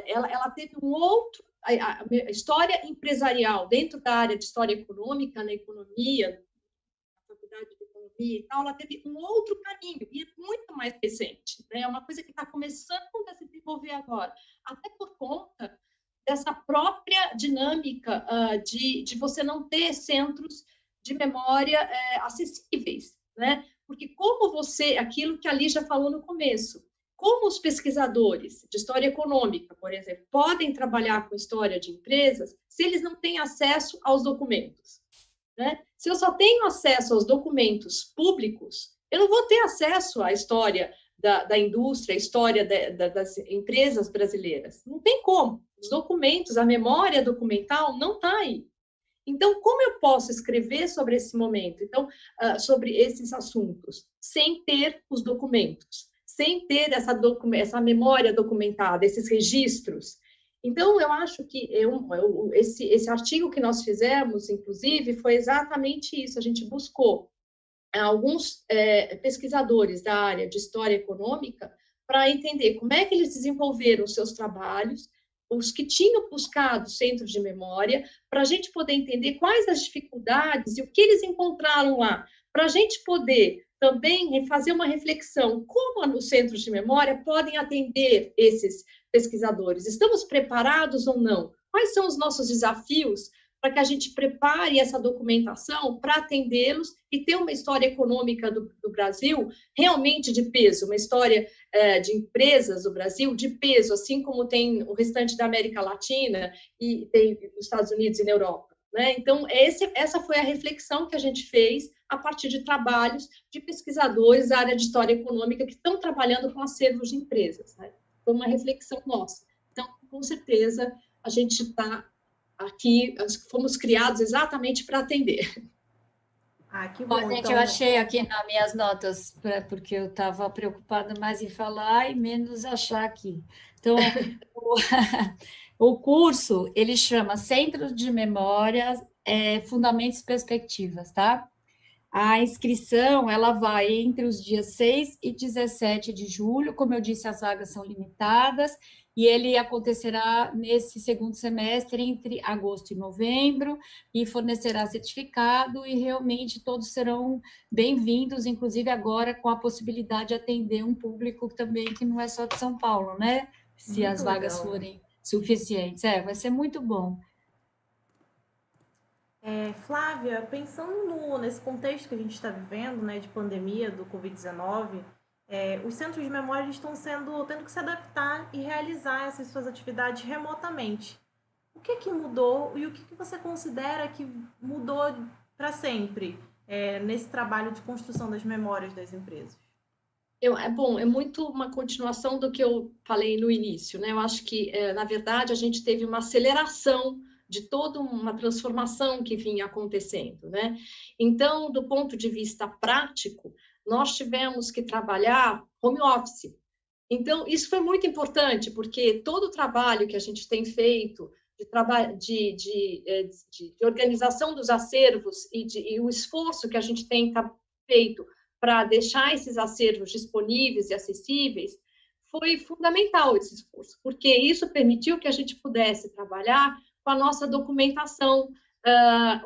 ela teve um outro... A história empresarial dentro da área de história econômica, na economia, na faculdade de economia e tal, ela teve um outro caminho, e é muito mais recente, né? É uma coisa que está começando a se desenvolver agora, até por conta dessa própria dinâmica de você não ter centros de memória acessíveis, né? Porque aquilo que a Lígia falou no começo, como os pesquisadores de história econômica, por exemplo, podem trabalhar com história de empresas se eles não têm acesso aos documentos, né? Se eu só tenho acesso aos documentos públicos, eu não vou ter acesso à história da indústria, à história das empresas brasileiras. Não tem como. Os documentos, a memória documental não está aí. Então, como eu posso escrever sobre esse momento, sobre esses assuntos, sem ter os documentos, sem ter essa memória documentada, esses registros? Então, eu acho que esse artigo que nós fizemos, inclusive, foi exatamente isso. A gente buscou alguns pesquisadores da área de história econômica para entender como é que eles desenvolveram os seus trabalhos, os que tinham buscado centros de memória, para a gente poder entender quais as dificuldades e o que eles encontraram lá, para a gente poder também fazer uma reflexão como os centros de memória podem atender esses pesquisadores. Estamos preparados ou não? Quais são os nossos desafios para que a gente prepare essa documentação para atendê-los e ter uma história econômica do Brasil realmente de peso, uma história de empresas do Brasil de peso, assim como tem o restante da América Latina e tem nos Estados Unidos e na Europa. Né? Então, essa foi a reflexão que a gente fez a partir de trabalhos de pesquisadores da área de história econômica que estão trabalhando com acervos de empresas. Né? Foi uma reflexão nossa. Então, com certeza, a gente está aqui, fomos criados exatamente para atender. Ah, que bom. Gente, então... eu achei aqui nas minhas notas, porque eu estava preocupada mais em falar e menos achar aqui. Então, o curso, ele chama Centro de Memórias, Fundamentos e Perspectivas, tá? A inscrição, ela vai entre os dias 6 e 17 de julho, como eu disse, as vagas são limitadas, e ele acontecerá nesse segundo semestre, entre agosto e novembro, e fornecerá certificado, e realmente todos serão bem-vindos, inclusive agora com a possibilidade de atender um público também que não é só de São Paulo, né? Se Muito as vagas legal. forem suficientes. Vai ser muito bom. Flávia, pensando nesse contexto que a gente está vivendo, né, de pandemia do Covid-19, os centros de memória estão tendo que se adaptar e realizar essas suas atividades remotamente. O que mudou e o que você considera que mudou para sempre nesse trabalho de construção das memórias das empresas? É muito uma continuação do que eu falei no início, né? Eu acho que, na verdade, a gente teve uma aceleração de toda uma transformação que vinha acontecendo, né? Então, do ponto de vista prático, nós tivemos que trabalhar home office. Então, isso foi muito importante, porque todo o trabalho que a gente tem feito de organização dos acervos e o esforço que a gente tem feito para deixar esses acervos disponíveis e acessíveis, foi fundamental esse esforço, porque isso permitiu que a gente pudesse trabalhar com a nossa documentação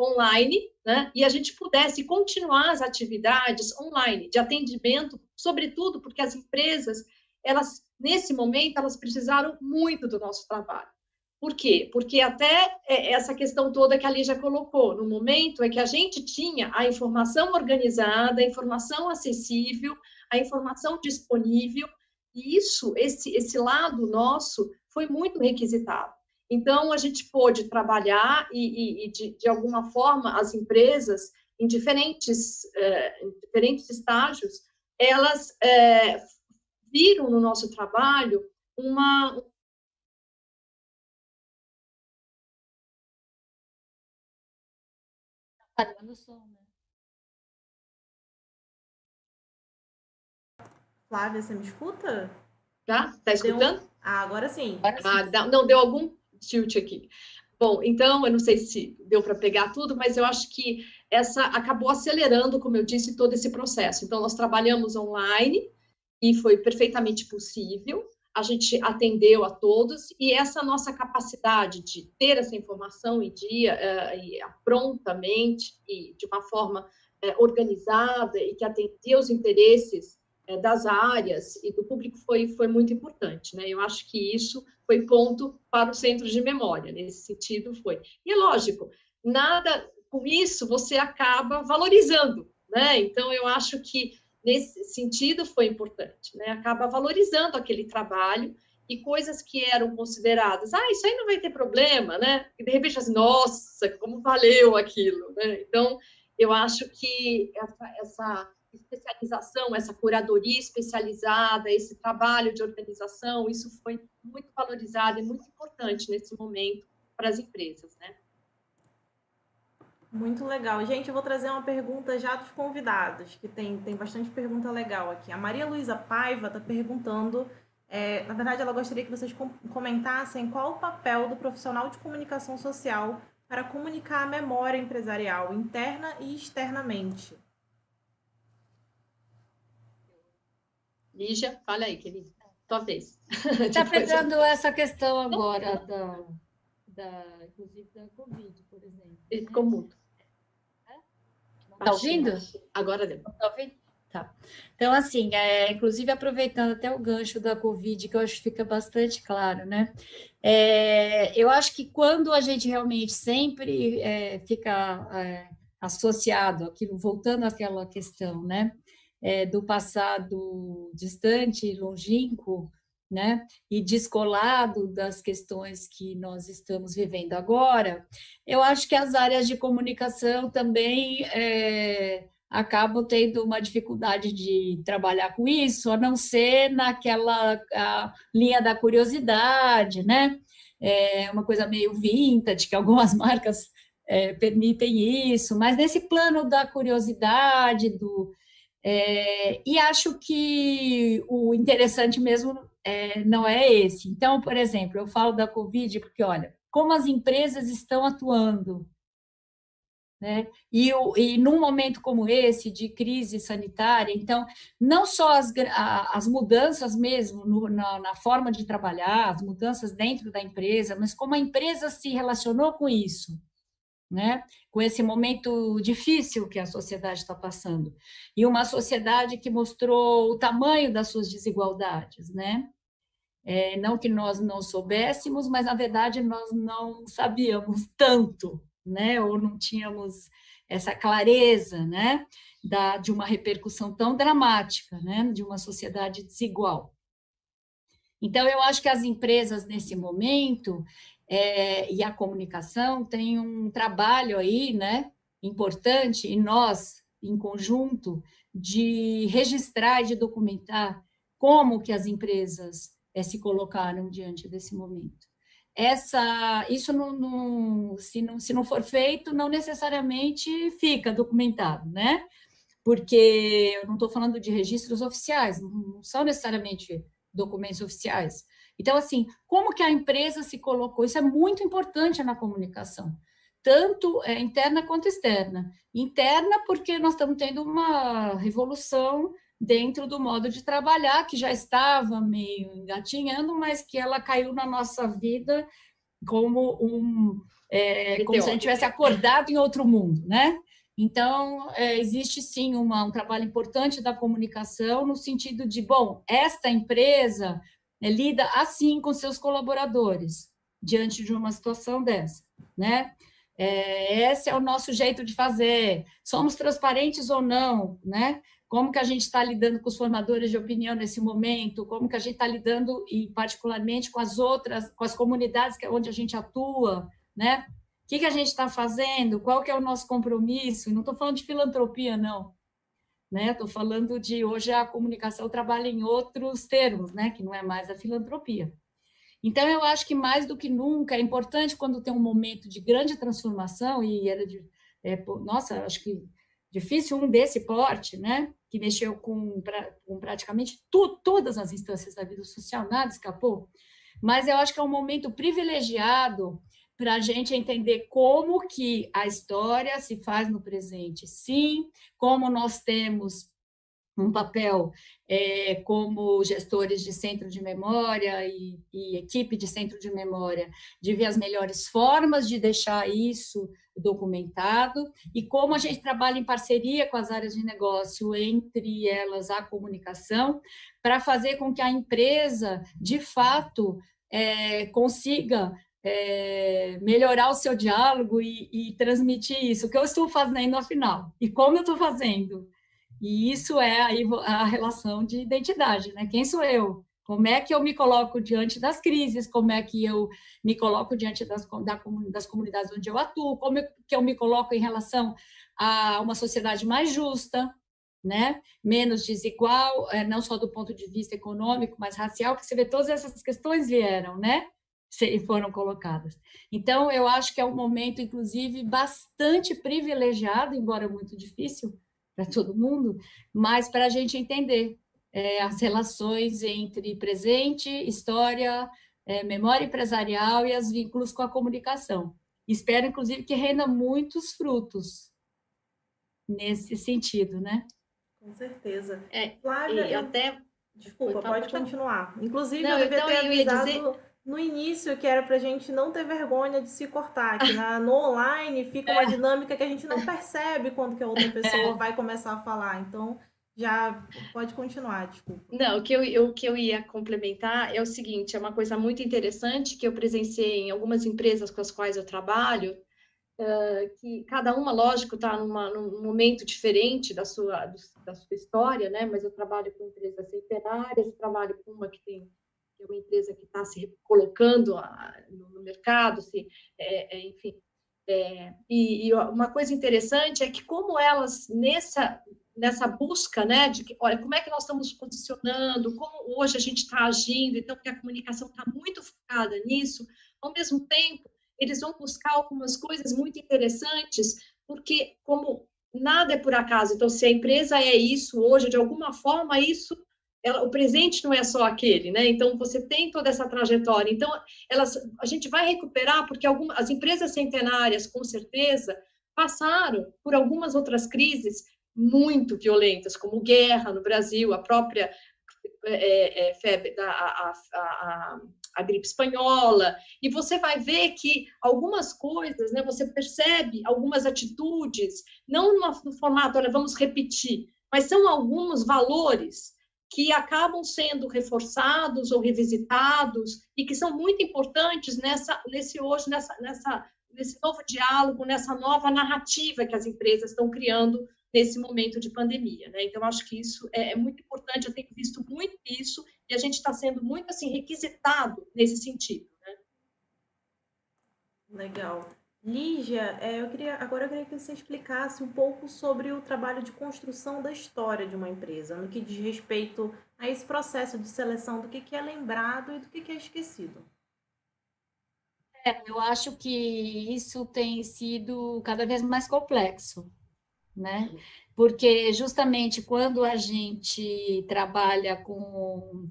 online, né? E a gente pudesse continuar as atividades online de atendimento, sobretudo porque as empresas, nesse momento, elas precisaram muito do nosso trabalho. Por quê? Porque até essa questão toda que a Lígia colocou, no momento é que a gente tinha a informação organizada, a informação acessível, a informação disponível, e esse lado nosso foi muito requisitado. Então, a gente pôde trabalhar e de alguma forma, as empresas, em diferentes estágios, elas viram no nosso trabalho uma... Apagando o som, né? Flávia, você me escuta? Já? Está escutando? Agora sim. Não, deu algum tilt aqui. Bom, então, eu não sei se deu para pegar tudo, mas eu acho que essa acabou acelerando, como eu disse, todo esse processo. Então, nós trabalhamos online e foi perfeitamente possível. A gente atendeu a todos e essa nossa capacidade de ter essa informação em dia e prontamente e de uma forma organizada e que atendia os interesses das áreas e do público foi muito importante, né? Eu acho que isso foi ponto para o centro de memória, nesse sentido foi. E é lógico, nada com isso você acaba valorizando, né? Então, eu acho que nesse sentido foi importante, né? Acaba valorizando aquele trabalho e coisas que eram consideradas, isso aí não vai ter problema, né? E de repente, assim, nossa, como valeu aquilo, né? Então, eu acho que essa especialização, essa curadoria especializada, esse trabalho de organização, isso foi muito valorizado e muito importante nesse momento para as empresas, né? Muito legal. Gente, eu vou trazer uma pergunta já dos convidados, que tem bastante pergunta legal aqui. A Maria Luísa Paiva está perguntando Na verdade, ela gostaria que vocês comentassem qual o papel do profissional de comunicação social para comunicar a memória empresarial interna e externamente. Lígia, fala aí, querida. Tua vez. Está pegando essa questão agora, inclusive da Covid, por exemplo. Ficou mudo. Está ouvindo? Agora deu. Está ouvindo? Tá. Então, assim, inclusive aproveitando até o gancho da Covid, que eu acho que fica bastante claro, né? Eu acho que quando a gente realmente sempre fica associado àquilo, voltando àquela questão, né? Do passado distante, longínquo, né? E descolado das questões que nós estamos vivendo agora, eu acho que as áreas de comunicação também acabam tendo uma dificuldade de trabalhar com isso, a não ser naquela linha da curiosidade, né? Uma coisa meio vintage, que algumas marcas permitem isso, mas nesse plano da curiosidade, e acho que o interessante mesmo não é esse. Então, por exemplo, eu falo da Covid porque, olha, como as empresas estão atuando, né? E num momento como esse, de crise sanitária, então, não só as mudanças mesmo na forma de trabalhar, as mudanças dentro da empresa, mas como a empresa se relacionou com isso, né? Com esse momento difícil que a sociedade está passando. E uma sociedade que mostrou o tamanho das suas desigualdades, né? Não que nós não soubéssemos, mas, na verdade, nós não sabíamos tanto, né? Ou não tínhamos essa clareza, né? De uma repercussão tão dramática, né? De uma sociedade desigual. Então, eu acho que as empresas, nesse momento, e a comunicação tem um trabalho aí, né? Importante, e nós, em conjunto, de registrar e de documentar como que as empresas se colocaram diante desse momento. Isso se não for feito, não necessariamente fica documentado, né? Porque eu não estou falando de registros oficiais, não são necessariamente documentos oficiais. Então, assim, como que a empresa se colocou? Isso é muito importante na comunicação, tanto interna quanto externa. Interna, porque nós estamos tendo uma revolução dentro do modo de trabalhar, que já estava meio engatinhando, mas que ela caiu na nossa vida como como se a gente tivesse acordado em outro mundo, né? Então, existe sim um trabalho importante da comunicação no sentido de, bom, esta empresa lida assim com seus colaboradores diante de uma situação dessa, né? Esse é o nosso jeito de fazer. Somos transparentes ou não, né? Como que a gente está lidando com os formadores de opinião nesse momento? Como que a gente está lidando, e particularmente com as comunidades onde a gente atua, né? O que a gente está fazendo? Qual que é o nosso compromisso? E não estou falando de filantropia, não. Né? Estou falando de hoje a comunicação trabalha em outros termos, né? Que não é mais a filantropia. Então, eu acho que mais do que nunca é importante quando tem um momento de grande transformação, e nossa, acho que difícil desse porte, né? Que mexeu com praticamente todas as instâncias da vida social, nada escapou. Mas eu acho que é um momento privilegiado para a gente entender como que a história se faz no presente, sim, como nós temos um papel como gestores de centro de memória e equipe de centro de memória, de ver as melhores formas de deixar isso documentado e como a gente trabalha em parceria com as áreas de negócio, entre elas a comunicação, para fazer com que a empresa, de fato, consiga melhorar o seu diálogo e transmitir isso, o que eu estou fazendo afinal, e como eu estou fazendo. E isso é aí a relação de identidade, né? Quem sou eu? Como é que eu me coloco diante das crises? Como é que eu me coloco diante das comunidades onde eu atuo? Como é que eu me coloco em relação a uma sociedade mais justa, né? Menos desigual, não só do ponto de vista econômico, mas racial, que você vê todas essas questões vieram, né? Foram colocadas. Então, eu acho que é um momento, inclusive, bastante privilegiado, embora muito difícil para todo mundo, mas para a gente entender as relações entre presente, história, memória empresarial e os vínculos com a comunicação. Espero, inclusive, que renda muitos frutos nesse sentido, né? Com certeza. É, Flávia, e até... Desculpa, pode continuar. Inclusive, Não, eu devia então ter eu ia avisado dizer... no início que era para a gente não ter vergonha de se cortar, que no online fica uma dinâmica que a gente não percebe quando que a outra pessoa vai começar a falar. Então, já pode continuar, desculpa. Não, o que eu ia complementar é o seguinte, é uma coisa muito interessante que eu presenciei em algumas empresas com as quais eu trabalho, que cada uma, lógico, está num momento diferente da sua história, né? Mas eu trabalho com empresas centenárias, trabalho com uma que é uma empresa que está se colocando no mercado, enfim. E uma coisa interessante é que como elas, nessa busca, né, de que, olha, como é que nós estamos posicionando, como hoje a gente está agindo, então que a comunicação está muito focada nisso, ao mesmo tempo, eles vão buscar algumas coisas muito interessantes, porque como nada é por acaso, então se a empresa é isso hoje, de alguma forma isso, o presente não é só aquele, né? Então você tem toda essa trajetória. Então a gente vai recuperar porque as empresas centenárias, com certeza, passaram por algumas outras crises muito violentas, como guerra no Brasil, a própria febre, a gripe espanhola, e você vai ver que algumas coisas, né, você percebe algumas atitudes, não no formato, olha, vamos repetir, mas são alguns valores que acabam sendo reforçados ou revisitados e que são muito importantes nesse novo diálogo, nessa nova narrativa que as empresas estão criando nesse momento de pandemia, né? Então, acho que isso é muito importante, eu tenho visto muito isso, e a gente está sendo muito, assim, requisitado nesse sentido, né? Legal. Lígia, agora eu queria que você explicasse um pouco sobre o trabalho de construção da história de uma empresa, no que diz respeito a esse processo de seleção do que é lembrado e do que é esquecido. Eu acho que isso tem sido cada vez mais complexo, né? Porque justamente quando a gente trabalha com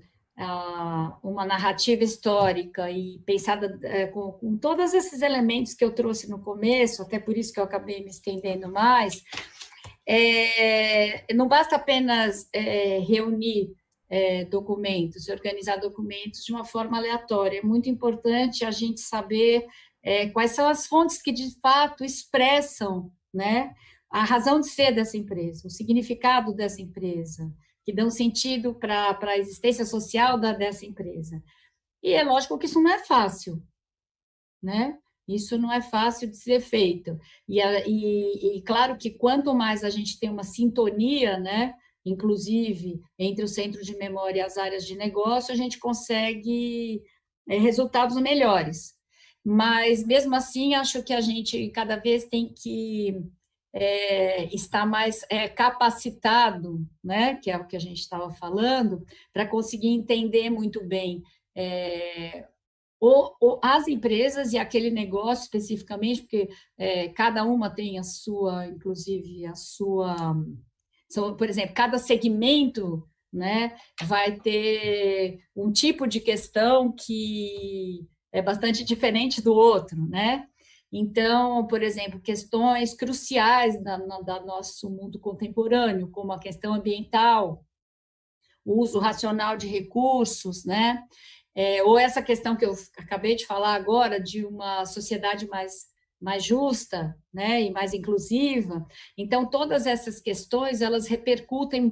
uma narrativa histórica e pensada com todos esses elementos que eu trouxe no começo, até por isso que eu acabei me estendendo mais, não basta apenas reunir documentos, organizar documentos de uma forma aleatória. É muito importante a gente saber quais são as fontes que de fato expressam, né, a razão de ser dessa empresa, o significado dessa empresa, que dão sentido para a existência social dessa empresa. E é lógico que isso não é fácil, né? Isso não é fácil de ser feito. E claro que quanto mais a gente tem uma sintonia, né, inclusive entre o centro de memória e as áreas de negócio, a gente consegue resultados melhores. Mas, mesmo assim, acho que a gente cada vez tem que estar mais capacitado, né, que é o que a gente estava falando, para conseguir entender muito bem as empresas e aquele negócio especificamente, porque cada uma tem a sua, inclusive, por exemplo, cada segmento, né, vai ter um tipo de questão que é bastante diferente do outro, né? Então, por exemplo, questões cruciais da nosso mundo contemporâneo, como a questão ambiental, o uso racional de recursos, né? Ou essa questão que eu acabei de falar agora, de uma sociedade mais justa, né, e mais inclusiva. Então, todas essas questões, elas repercutem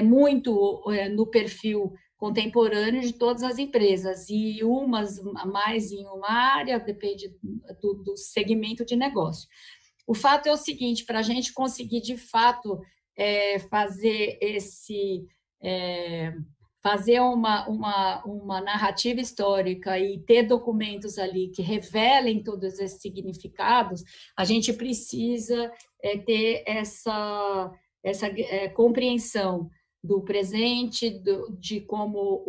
muito no perfil contemporâneo de todas as empresas, e umas mais em uma área, depende do segmento de negócio. O fato é o seguinte, para a gente conseguir, de fato, fazer uma narrativa histórica e ter documentos ali que revelem todos esses significados, a gente precisa ter essa compreensão do presente, de como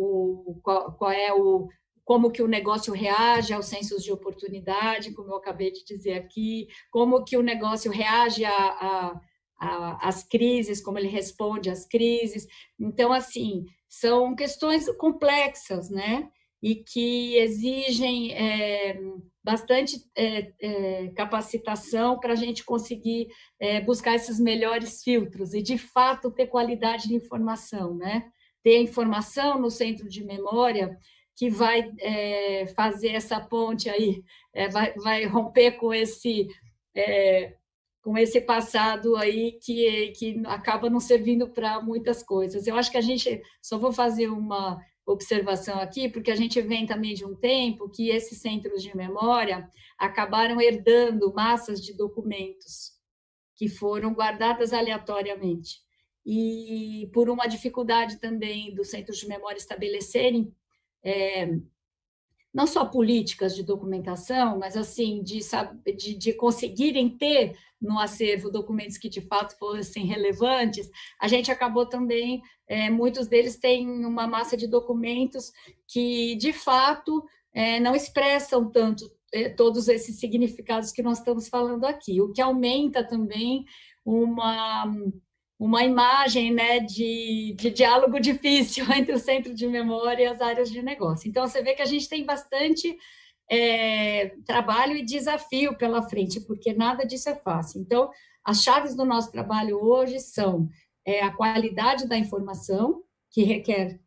que o negócio reage aos sensos de oportunidade, como eu acabei de dizer aqui, como que o negócio reage as crises, como ele responde às crises. Então, assim, são questões complexas, né? E que exigem bastante capacitação para a gente conseguir buscar esses melhores filtros e, de fato, ter qualidade de informação, né? Ter informação no centro de memória que vai fazer essa ponte aí, vai romper com esse passado aí que acaba não servindo para muitas coisas. Eu acho que a gente, só vou fazer uma observação aqui, porque a gente vem também de um tempo que esses centros de memória acabaram herdando massas de documentos que foram guardadas aleatoriamente. E por uma dificuldade também dos centros de memória estabelecerem não só políticas de documentação, mas assim de conseguirem ter no acervo documentos que de fato fossem relevantes, a gente acabou também, muitos deles têm uma massa de documentos que de fato não expressam tanto todos esses significados que nós estamos falando aqui, o que aumenta também uma imagem, né, de diálogo difícil entre o centro de memória e as áreas de negócio. Então, você vê que a gente tem bastante trabalho e desafio pela frente, porque nada disso é fácil. Então, as chaves do nosso trabalho hoje são a qualidade da informação, que requer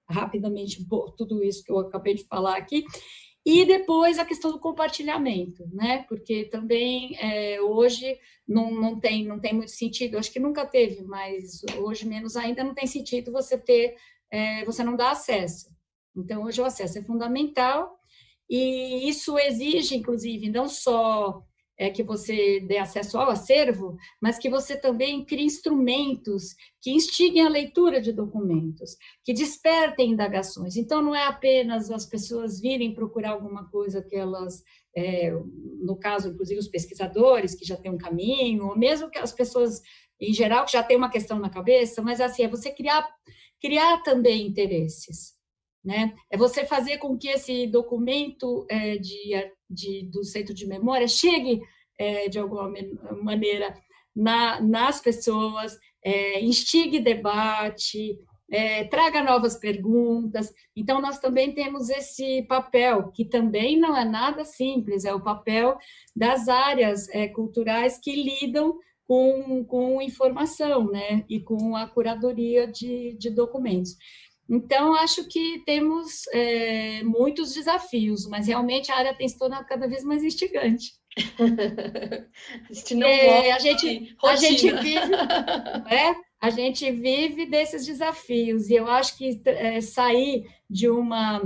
rapidamente tudo isso que eu acabei de falar aqui, e depois a questão do compartilhamento, né? Porque também hoje não tem muito sentido, acho que nunca teve, mas hoje menos ainda não tem sentido você não dá acesso. Então, hoje o acesso é fundamental e isso exige, inclusive, não só que você dê acesso ao acervo, mas que você também crie instrumentos que instiguem a leitura de documentos, que despertem indagações. Então, não é apenas as pessoas virem procurar alguma coisa que elas, no caso, inclusive os pesquisadores, que já têm um caminho, ou mesmo que as pessoas, em geral, que já têm uma questão na cabeça, mas assim, é você criar também interesses. Né? É você fazer com que esse documento do centro de memória chegue, de alguma maneira, nas pessoas, instigue debate, traga novas perguntas. Então, nós também temos esse papel, que também não é nada simples, é o papel das áreas culturais que lidam com informação, né? E com a curadoria de documentos. Então, acho que temos muitos desafios, mas realmente a área tem se tornado cada vez mais instigante. A gente vive desses desafios, e eu acho que sair de uma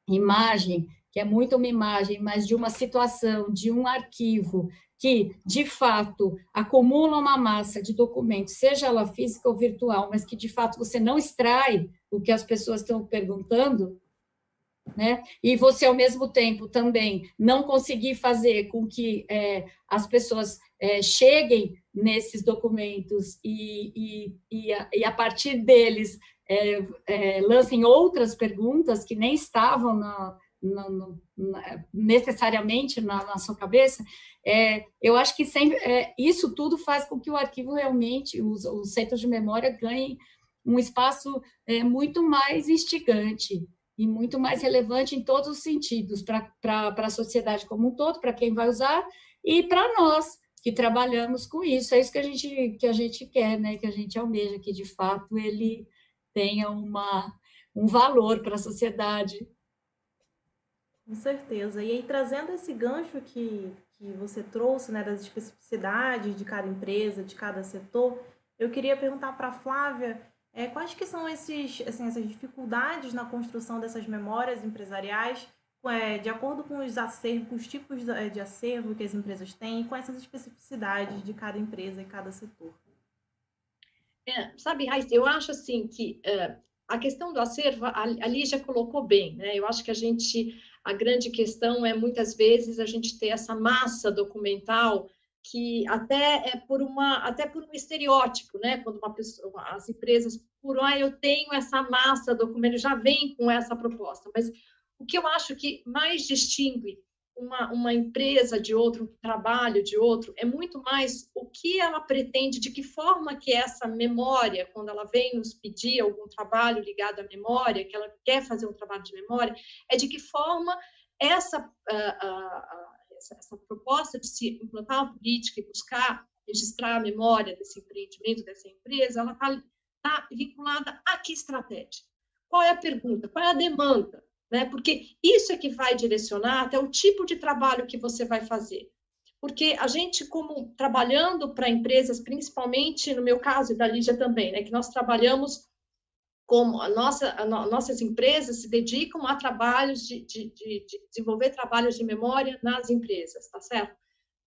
imagem, que é muito uma imagem, mas de uma situação, de um arquivo, que, de fato, acumula uma massa de documentos, seja ela física ou virtual, mas que, de fato, você não extrai o que as pessoas estão perguntando, né? E você, ao mesmo tempo, também não conseguir fazer com que as pessoas cheguem nesses documentos e a partir deles lancem outras perguntas que nem estavam necessariamente na sua cabeça, eu acho que sempre, isso tudo faz com que o arquivo realmente, os centros de memória ganhem um espaço muito mais instigante e muito mais relevante em todos os sentidos, para a sociedade como um todo, para quem vai usar, e para nós, que trabalhamos com isso. É isso que a gente quer, né? Que a gente almeja, que, de fato, ele tenha um valor para a sociedade. Com certeza. E aí, trazendo esse gancho que você trouxe, né, das especificidades de cada empresa, de cada setor, eu queria perguntar para a Flávia quais que são essas dificuldades na construção dessas memórias empresariais, de acordo com os acervos, com os tipos de acervo que as empresas têm, e com essas especificidades de cada empresa e cada setor. Sabe, Raíssa, eu acho assim que a questão do acervo, a Lígia colocou bem, né? Eu acho que a grande questão é, muitas vezes, a gente ter essa massa documental que até por um estereótipo, né? Quando as empresas, eu tenho essa massa documental, já vem com essa proposta, mas o que eu acho que mais distingue uma empresa de outro, um trabalho de outro, é muito mais o que ela pretende, de que forma que essa memória, quando ela vem nos pedir algum trabalho ligado à memória, que ela quer fazer um trabalho de memória, é de que forma essa proposta de se implantar uma política e buscar registrar a memória desse empreendimento, dessa empresa, ela está vinculada a que estratégia? Qual é a pergunta? Qual é a demanda? Né? Porque isso é que vai direcionar até o tipo de trabalho que você vai fazer. Porque a gente, como trabalhando para empresas, principalmente no meu caso e da Lígia também, né, que nós trabalhamos como nossas empresas se dedicam a trabalhos de desenvolver trabalhos de memória nas empresas, tá certo?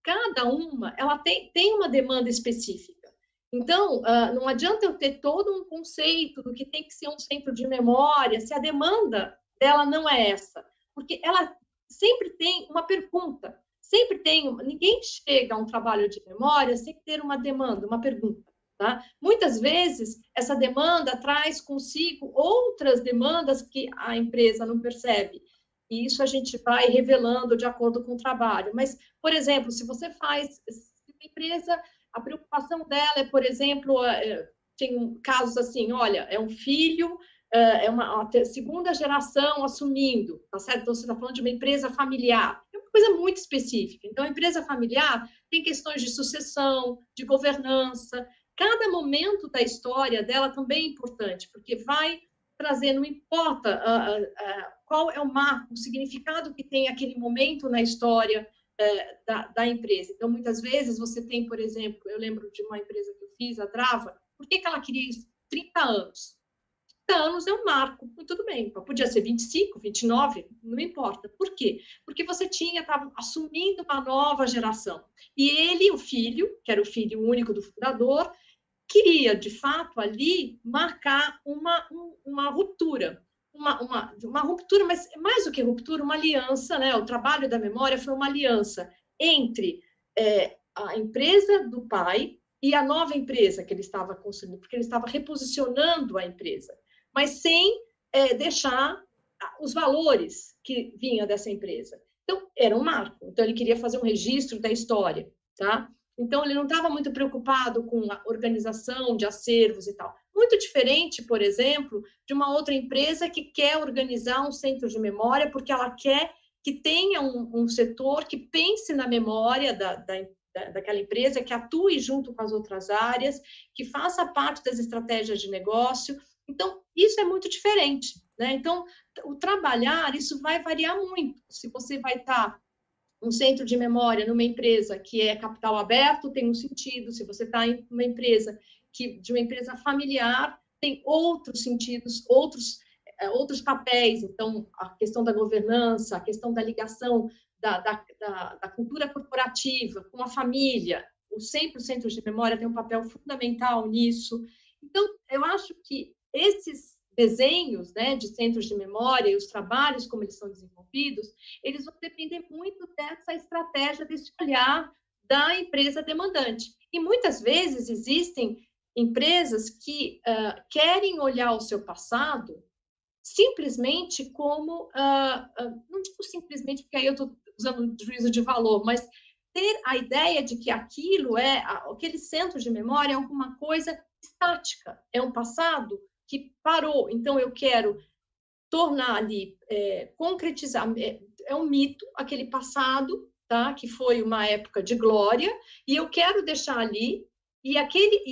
Cada uma, ela tem uma demanda específica. Então, não adianta eu ter todo um conceito do que tem que ser um centro de memória, se a demanda dela não é essa. Porque ela sempre tem uma pergunta, sempre tem, ninguém chega a um trabalho de memória sem ter uma demanda, uma pergunta. Tá? Muitas vezes, essa demanda traz consigo outras demandas que a empresa não percebe. E isso a gente vai revelando de acordo com o trabalho. Mas, por exemplo, se você faz... Se a empresa, a preocupação dela é, por exemplo, tem casos assim, olha, é um filho, é uma segunda geração assumindo, tá certo? Então, você está falando de uma empresa familiar. É uma coisa muito específica. Então, a empresa familiar tem questões de sucessão, de governança. Cada momento da história dela também é importante, porque vai trazer, não importa qual é o marco, o significado que tem aquele momento na história da empresa. Então, muitas vezes, você tem, por exemplo, eu lembro de uma empresa que eu fiz, a Drava, por que ela queria isso? 30 anos. 30 anos é um marco, tudo bem, podia ser 25, 29, não importa. Por quê? Porque você estava assumindo uma nova geração. E ele, o filho, que era o filho único do fundador, queria, de fato, ali marcar uma ruptura. Uma ruptura, mas mais do que ruptura, uma aliança, né? O trabalho da memória foi uma aliança entre a empresa do pai e a nova empresa que ele estava construindo, porque ele estava reposicionando a empresa, mas sem deixar os valores que vinham dessa empresa. Então, era um marco. Então, ele queria fazer um registro da história, tá? Então, ele não estava muito preocupado com a organização de acervos e tal. Muito diferente, por exemplo, de uma outra empresa que quer organizar um centro de memória porque ela quer que tenha um setor que pense na memória daquela empresa, que atue junto com as outras áreas, que faça parte das estratégias de negócio. Então, isso é muito diferente, né? Então, o trabalhar, isso vai variar muito. Se você vai estar um centro de memória numa empresa que é capital aberto, tem um sentido. Se você está em uma empresa de uma empresa familiar, tem outros sentidos, outros papéis. Então, a questão da governança, a questão da ligação da cultura corporativa com a família. Sempre o centro de memória tem um papel fundamental nisso. Então, eu acho que esses desenhos, né, de centros de memória e os trabalhos como eles são desenvolvidos, eles vão depender muito dessa estratégia, desse olhar da empresa demandante. E muitas vezes existem empresas que querem olhar o seu passado simplesmente como, não digo simplesmente porque aí eu estou usando juízo de valor, mas ter a ideia de que aquele centro de memória é alguma coisa estática, é um passado que parou. Então, eu quero tornar ali, concretizar, é um mito, aquele passado, tá? Que foi uma época de glória, e eu quero deixar ali, e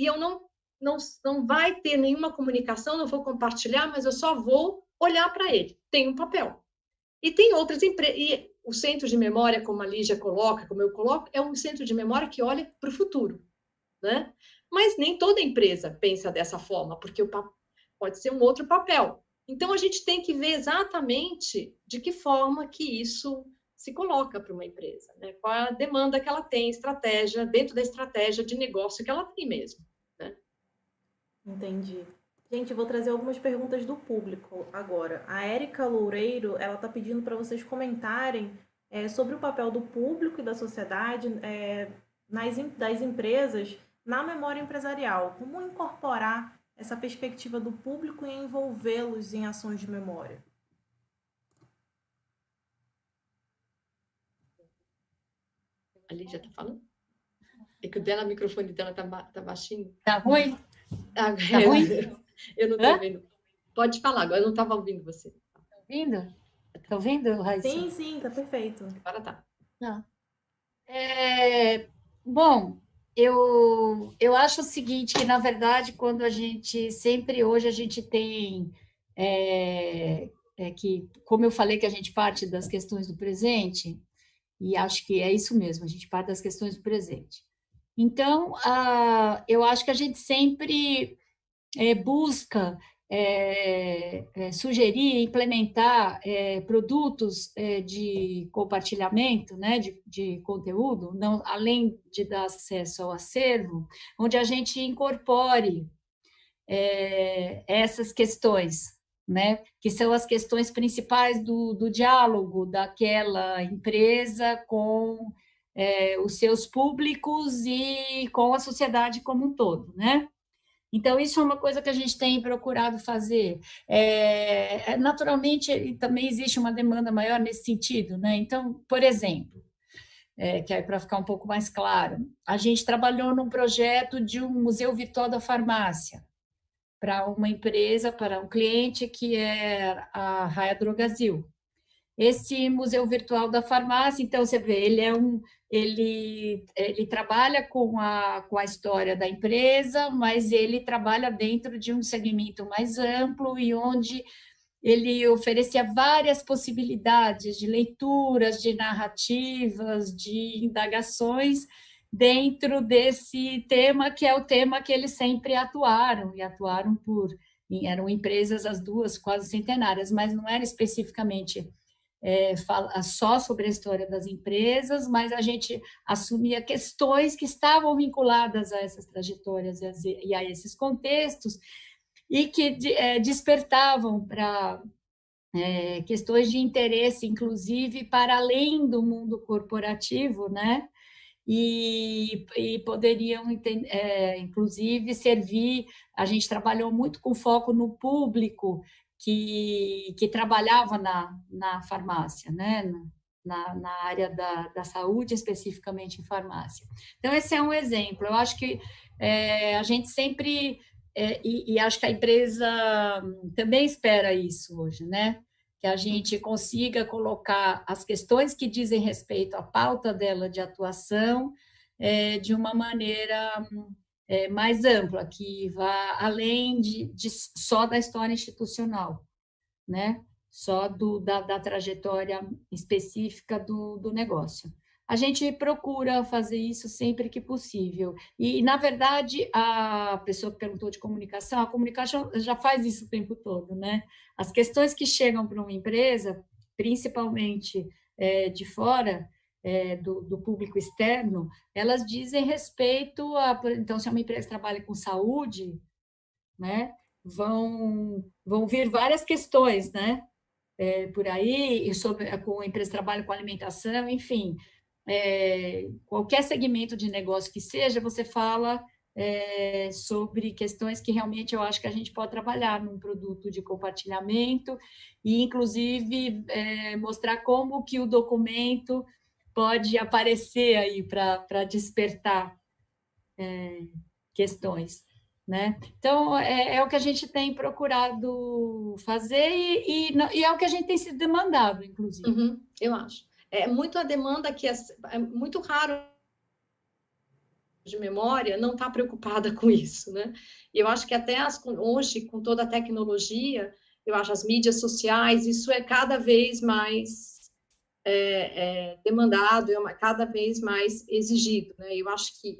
eu não vai ter nenhuma comunicação, não vou compartilhar, mas eu só vou olhar para ele. Tem um papel. E tem outras empresas, e o centro de memória, como a Lígia coloca, como eu coloco, é um centro de memória que olha para o futuro, né? Mas nem toda empresa pensa dessa forma, porque pode ser um outro papel. Então, a gente tem que ver exatamente de que forma que isso se coloca para uma empresa, né? Qual é a demanda que ela tem, estratégia, dentro da estratégia de negócio que ela tem mesmo, né? Entendi. Gente, eu vou trazer algumas perguntas do público agora. A Érica Loureiro, ela está pedindo para vocês comentarem sobre o papel do público e da sociedade das empresas na memória empresarial. Como incorporar essa perspectiva do público e envolvê-los em ações de memória? A Lígia está falando? É que o dela, o microfone dela tá baixinho. Tá ruim? Ah, Tá ruim? eu não estou vendo. Pode falar, agora eu não estava ouvindo você. Tá ouvindo? Tá ouvindo, Raíssa? Sim, sim, tá perfeito. Agora tá. Tá. Bom, eu acho o seguinte, que na verdade, quando a gente, sempre hoje a gente tem, que, como eu falei, que a gente parte das questões do presente, e acho que é isso mesmo, a gente parte das questões do presente. Então, eu acho que a gente sempre busca sugerir, implementar produtos de compartilhamento, né, de conteúdo, não, além de dar acesso ao acervo, onde a gente incorpore essas questões, né, que são as questões principais do diálogo daquela empresa com os seus públicos e com a sociedade como um todo, né? Então, isso é uma coisa que a gente tem procurado fazer. Naturalmente, também existe uma demanda maior nesse sentido, né? Então, por exemplo, que é para ficar um pouco mais claro, a gente trabalhou num projeto de um museu virtual da farmácia para uma empresa, para um cliente que é a Raia Drogasil. Esse museu virtual da farmácia, então você vê, ele trabalha com a história da empresa, mas ele trabalha dentro de um segmento mais amplo e onde ele oferecia várias possibilidades de leituras, de narrativas, de indagações dentro desse tema, que é o tema que eles sempre atuaram, e atuaram eram empresas as duas quase centenárias, mas não era especificamente fala só sobre a história das empresas, mas a gente assumia questões que estavam vinculadas a essas trajetórias e a esses contextos e que despertavam para questões de interesse, inclusive para além do mundo corporativo, né? E poderiam, inclusive, servir. A gente trabalhou muito com foco no público que trabalhava na farmácia, né? Na área da saúde, especificamente em farmácia. Então, esse é um exemplo. Eu acho que a gente sempre, e acho que a empresa também espera isso hoje, né? Que a gente consiga colocar as questões que dizem respeito à pauta dela de atuação de uma maneira mais ampla, que vá além só da história institucional, né? Só da trajetória específica do negócio. A gente procura fazer isso sempre que possível. E, na verdade, a pessoa que perguntou de comunicação, a comunicação já faz isso o tempo todo, né? As questões que chegam para uma empresa, principalmente de fora, do público externo, elas dizem respeito a... Então, se é uma empresa que trabalha com saúde, né, vão vir várias questões, né? Por aí, com a empresa que trabalha com alimentação, enfim, qualquer segmento de negócio que seja, você fala sobre questões que realmente eu acho que a gente pode trabalhar num produto de compartilhamento e, inclusive, mostrar como que o documento pode aparecer aí para despertar questões, né? Então, é o que a gente tem procurado fazer e é o que a gente tem sido demandado, inclusive. Uhum, eu acho. É muito a demanda que é muito raro de memória não está preocupada com isso, né? E eu acho que até hoje, com toda a tecnologia, eu acho as mídias sociais, isso é cada vez mais demandado, cada vez mais exigido, né? Eu acho que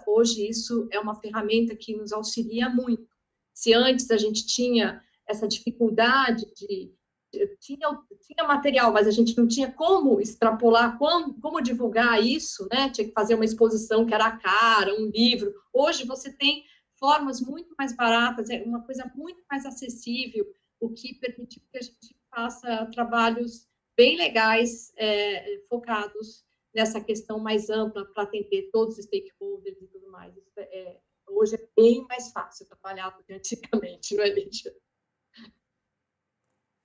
hoje isso é uma ferramenta que nos auxilia muito. Se antes a gente tinha essa dificuldade tinha material, mas a gente não tinha como extrapolar, como divulgar isso, né? Tinha que fazer uma exposição que era cara, um livro. Hoje você tem formas muito mais baratas, é uma coisa muito mais acessível, o que permitiu que a gente faça trabalhos bem legais, focados nessa questão mais ampla para atender todos os stakeholders e tudo mais. Hoje é bem mais fácil trabalhar do que antigamente, não é, Lídia?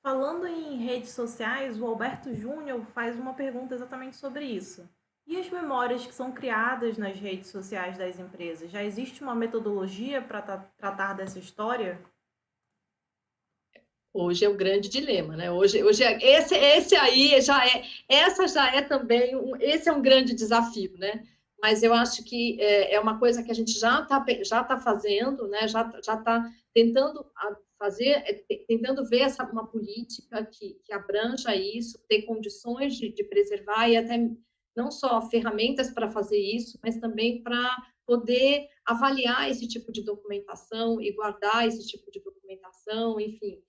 Falando em redes sociais, o Alberto Júnior faz uma pergunta exatamente sobre isso. E as memórias que são criadas nas redes sociais das empresas? Já existe uma metodologia para tratar dessa história? Hoje é o grande dilema, né? Hoje esse aí essa já é também esse é um grande desafio, né? Mas eu acho que é uma coisa que a gente já tá fazendo, né? Já está tentando fazer, tentando ver uma política que abranja isso, ter condições de preservar e até não só ferramentas para fazer isso, mas também para poder avaliar esse tipo de documentação e guardar esse tipo de documentação, enfim.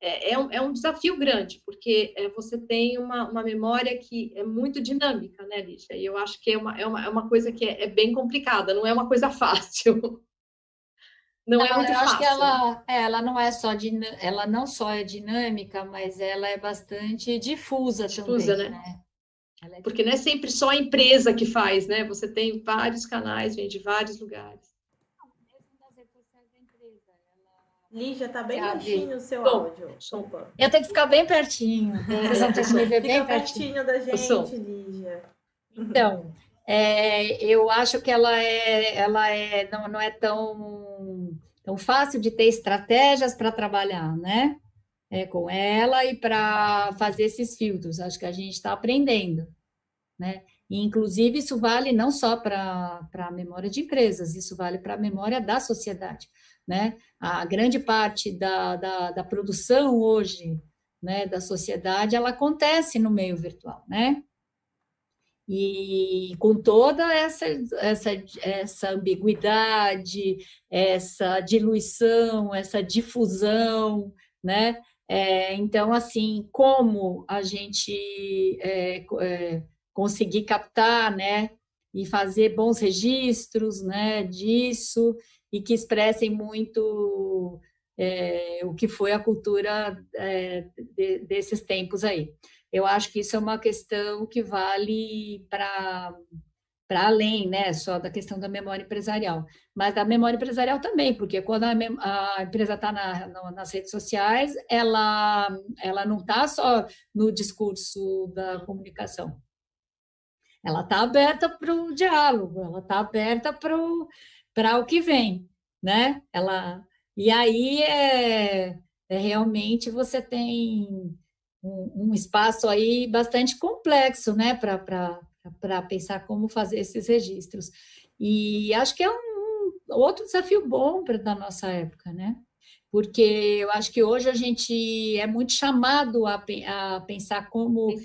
É um desafio grande, porque você tem uma memória que é muito dinâmica, né, Lígia? E eu acho que é uma coisa que é bem complicada, não é uma coisa fácil. Não é muito Eu acho que fácil. ela não é só ela não só é dinâmica, mas ela é bastante difusa Difusa, também, né? né? Ela é Porque não é sempre só a empresa que faz, né? Você tem vários canais, vem de vários lugares. mesmo das redes sociais da empresa. Lígia, tá bem Sabe? baixinho o seu Som, áudio. som. Opa. Eu tenho que ficar bem pertinho. Vocês vão ter que me ver bem Fica pertinho. pertinho da O som. gente, Lígia. Então, eu acho que não é tão fácil de ter estratégias para trabalhar, né? Com ela e para fazer esses filtros. Acho que a gente está aprendendo, né? E, inclusive, isso vale não só para a memória de empresas, isso vale para a memória da sociedade, né? A grande parte da produção hoje, né, da sociedade, ela acontece no meio virtual, né? E com toda essa ambiguidade, essa diluição, essa difusão, né? Então, assim, como a gente conseguir captar, né? E fazer bons registros, né? Disso, e que expressem muito o que foi a cultura desses tempos aí. Eu acho que isso é uma questão que vale para além, né, só da questão da memória empresarial, mas da memória empresarial também, porque quando a empresa está nas redes sociais, ela não está só no discurso da comunicação, ela está aberta para o diálogo, ela está aberta para o que vem, né? E aí realmente você tem um espaço aí bastante complexo, né, para pensar como fazer esses registros. E acho que é outro desafio bom da nossa época, né? Porque eu acho que hoje a gente é muito chamado a pensar como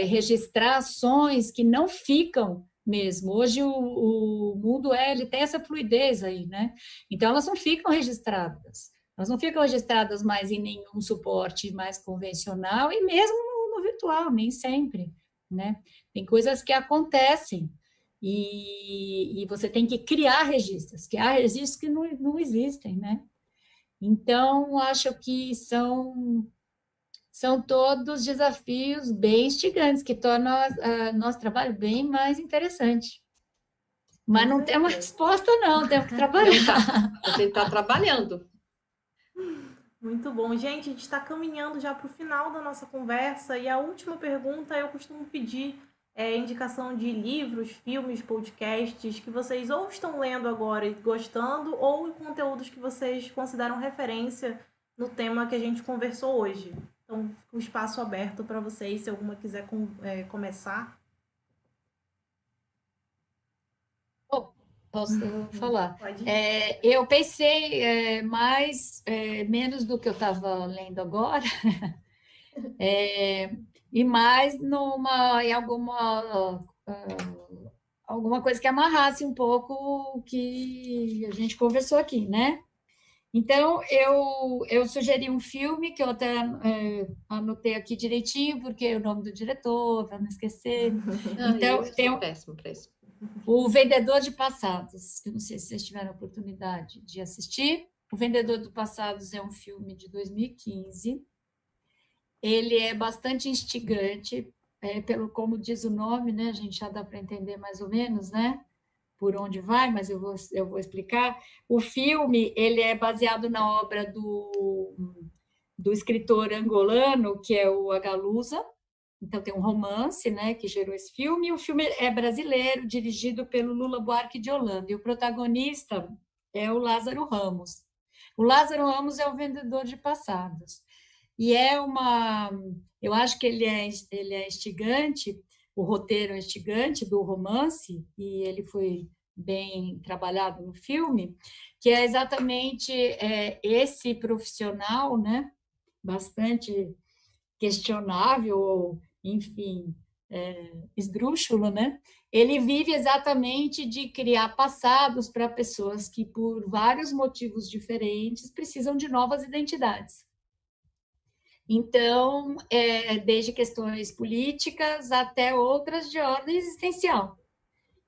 registrar ações que não ficam mesmo. Hoje o mundo ele tem essa fluidez aí, né? Então elas não ficam registradas. Elas não ficam registradas mais em nenhum suporte mais convencional e mesmo no virtual, nem sempre, né? Tem coisas que acontecem e você tem que criar registros que não existem, né? Então, acho que são todos desafios bem instigantes, que tornam nosso trabalho bem mais interessante. Mas não tem uma resposta, não, temos que trabalhar. A gente está trabalhando. Muito bom. Gente, a gente está caminhando já para o final da nossa conversa e a última pergunta eu costumo pedir indicação de livros, filmes, podcasts que vocês ou estão lendo agora e gostando ou conteúdos que vocês consideram referência no tema que a gente conversou hoje. Então, o espaço aberto para vocês, se alguma quiser começar. Posso falar? Pode. Eu pensei menos do que eu estava lendo agora, e mais em alguma coisa que amarrasse um pouco o que a gente conversou aqui, né? Então, eu sugeri um filme que eu até anotei aqui direitinho, porque é o nome do diretor, para não esquecer. Então, tem péssimo para isso. O Vendedor de Passados, que eu não sei se vocês tiveram a oportunidade de assistir. O Vendedor de Passados é um filme de 2015. Ele é bastante instigante, como diz o nome, né? A gente já dá para entender mais ou menos, né? Por onde vai, mas eu vou explicar. O filme ele é baseado na obra do escritor angolano, que é o Agalusa, Então, tem um romance, né, que gerou esse filme, e o filme é brasileiro, dirigido pelo Lula Buarque de Holanda, e o protagonista é o Lázaro Ramos. O Lázaro Ramos é o vendedor de passados. E eu acho que ele é instigante, o roteiro é instigante do romance, e ele foi bem trabalhado no filme, que é exatamente esse profissional, né, bastante questionável, ou, enfim, esdrúxulo, né? Ele vive exatamente de criar passados para pessoas que, por vários motivos diferentes, precisam de novas identidades. Então, desde questões políticas até outras de ordem existencial.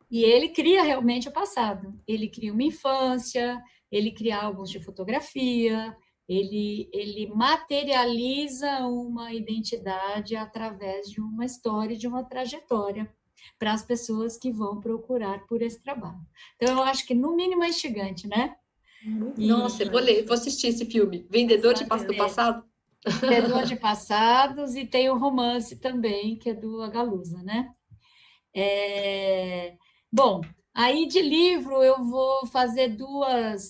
E ele cria realmente o passado. Ele cria uma infância, ele cria álbuns de fotografia, ele materializa uma identidade através de uma história, de uma trajetória, para as pessoas que vão procurar por esse trabalho. Então, eu acho que, no mínimo, é instigante, né? Nossa, eu vou ler, vou assistir esse filme. Vendedor do Passado? Vendedor de Passados, e tem o romance também, que é do Agalusa, né? Bom, aí de livro eu vou fazer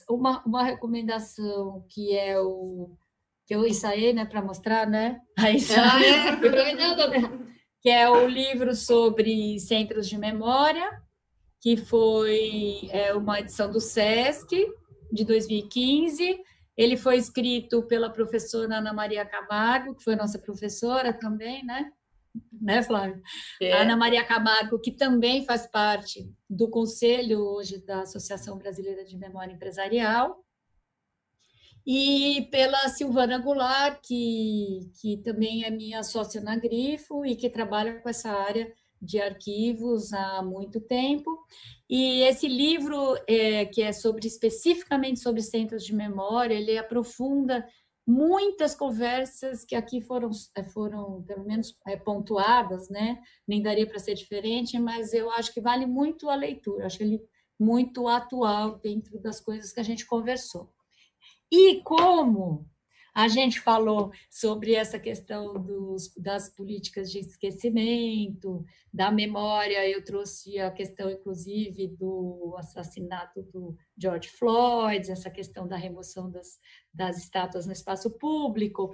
uma recomendação, que é que eu ensaiei, né, para mostrar, né? Que é o livro sobre centros de memória, que foi uma edição do SESC, de 2015. Ele foi escrito pela professora Ana Maria Camargo, que foi nossa professora também, né, Flávia? Ana Maria Camargo, que também faz parte do conselho hoje da Associação Brasileira de Memória Empresarial, e pela Silvana Goulart, que também é minha sócia na Grifo e que trabalha com essa área de arquivos há muito tempo. E esse livro, que é especificamente sobre centros de memória, ele aprofunda muitas conversas que aqui foram pelo menos pontuadas, né? Nem daria para ser diferente, mas eu acho que vale muito a leitura, acho ele muito atual dentro das coisas que a gente conversou. E como a gente falou sobre essa questão das políticas de esquecimento, da memória, eu trouxe a questão, inclusive, do assassinato do George Floyd, essa questão da remoção das estátuas no espaço público.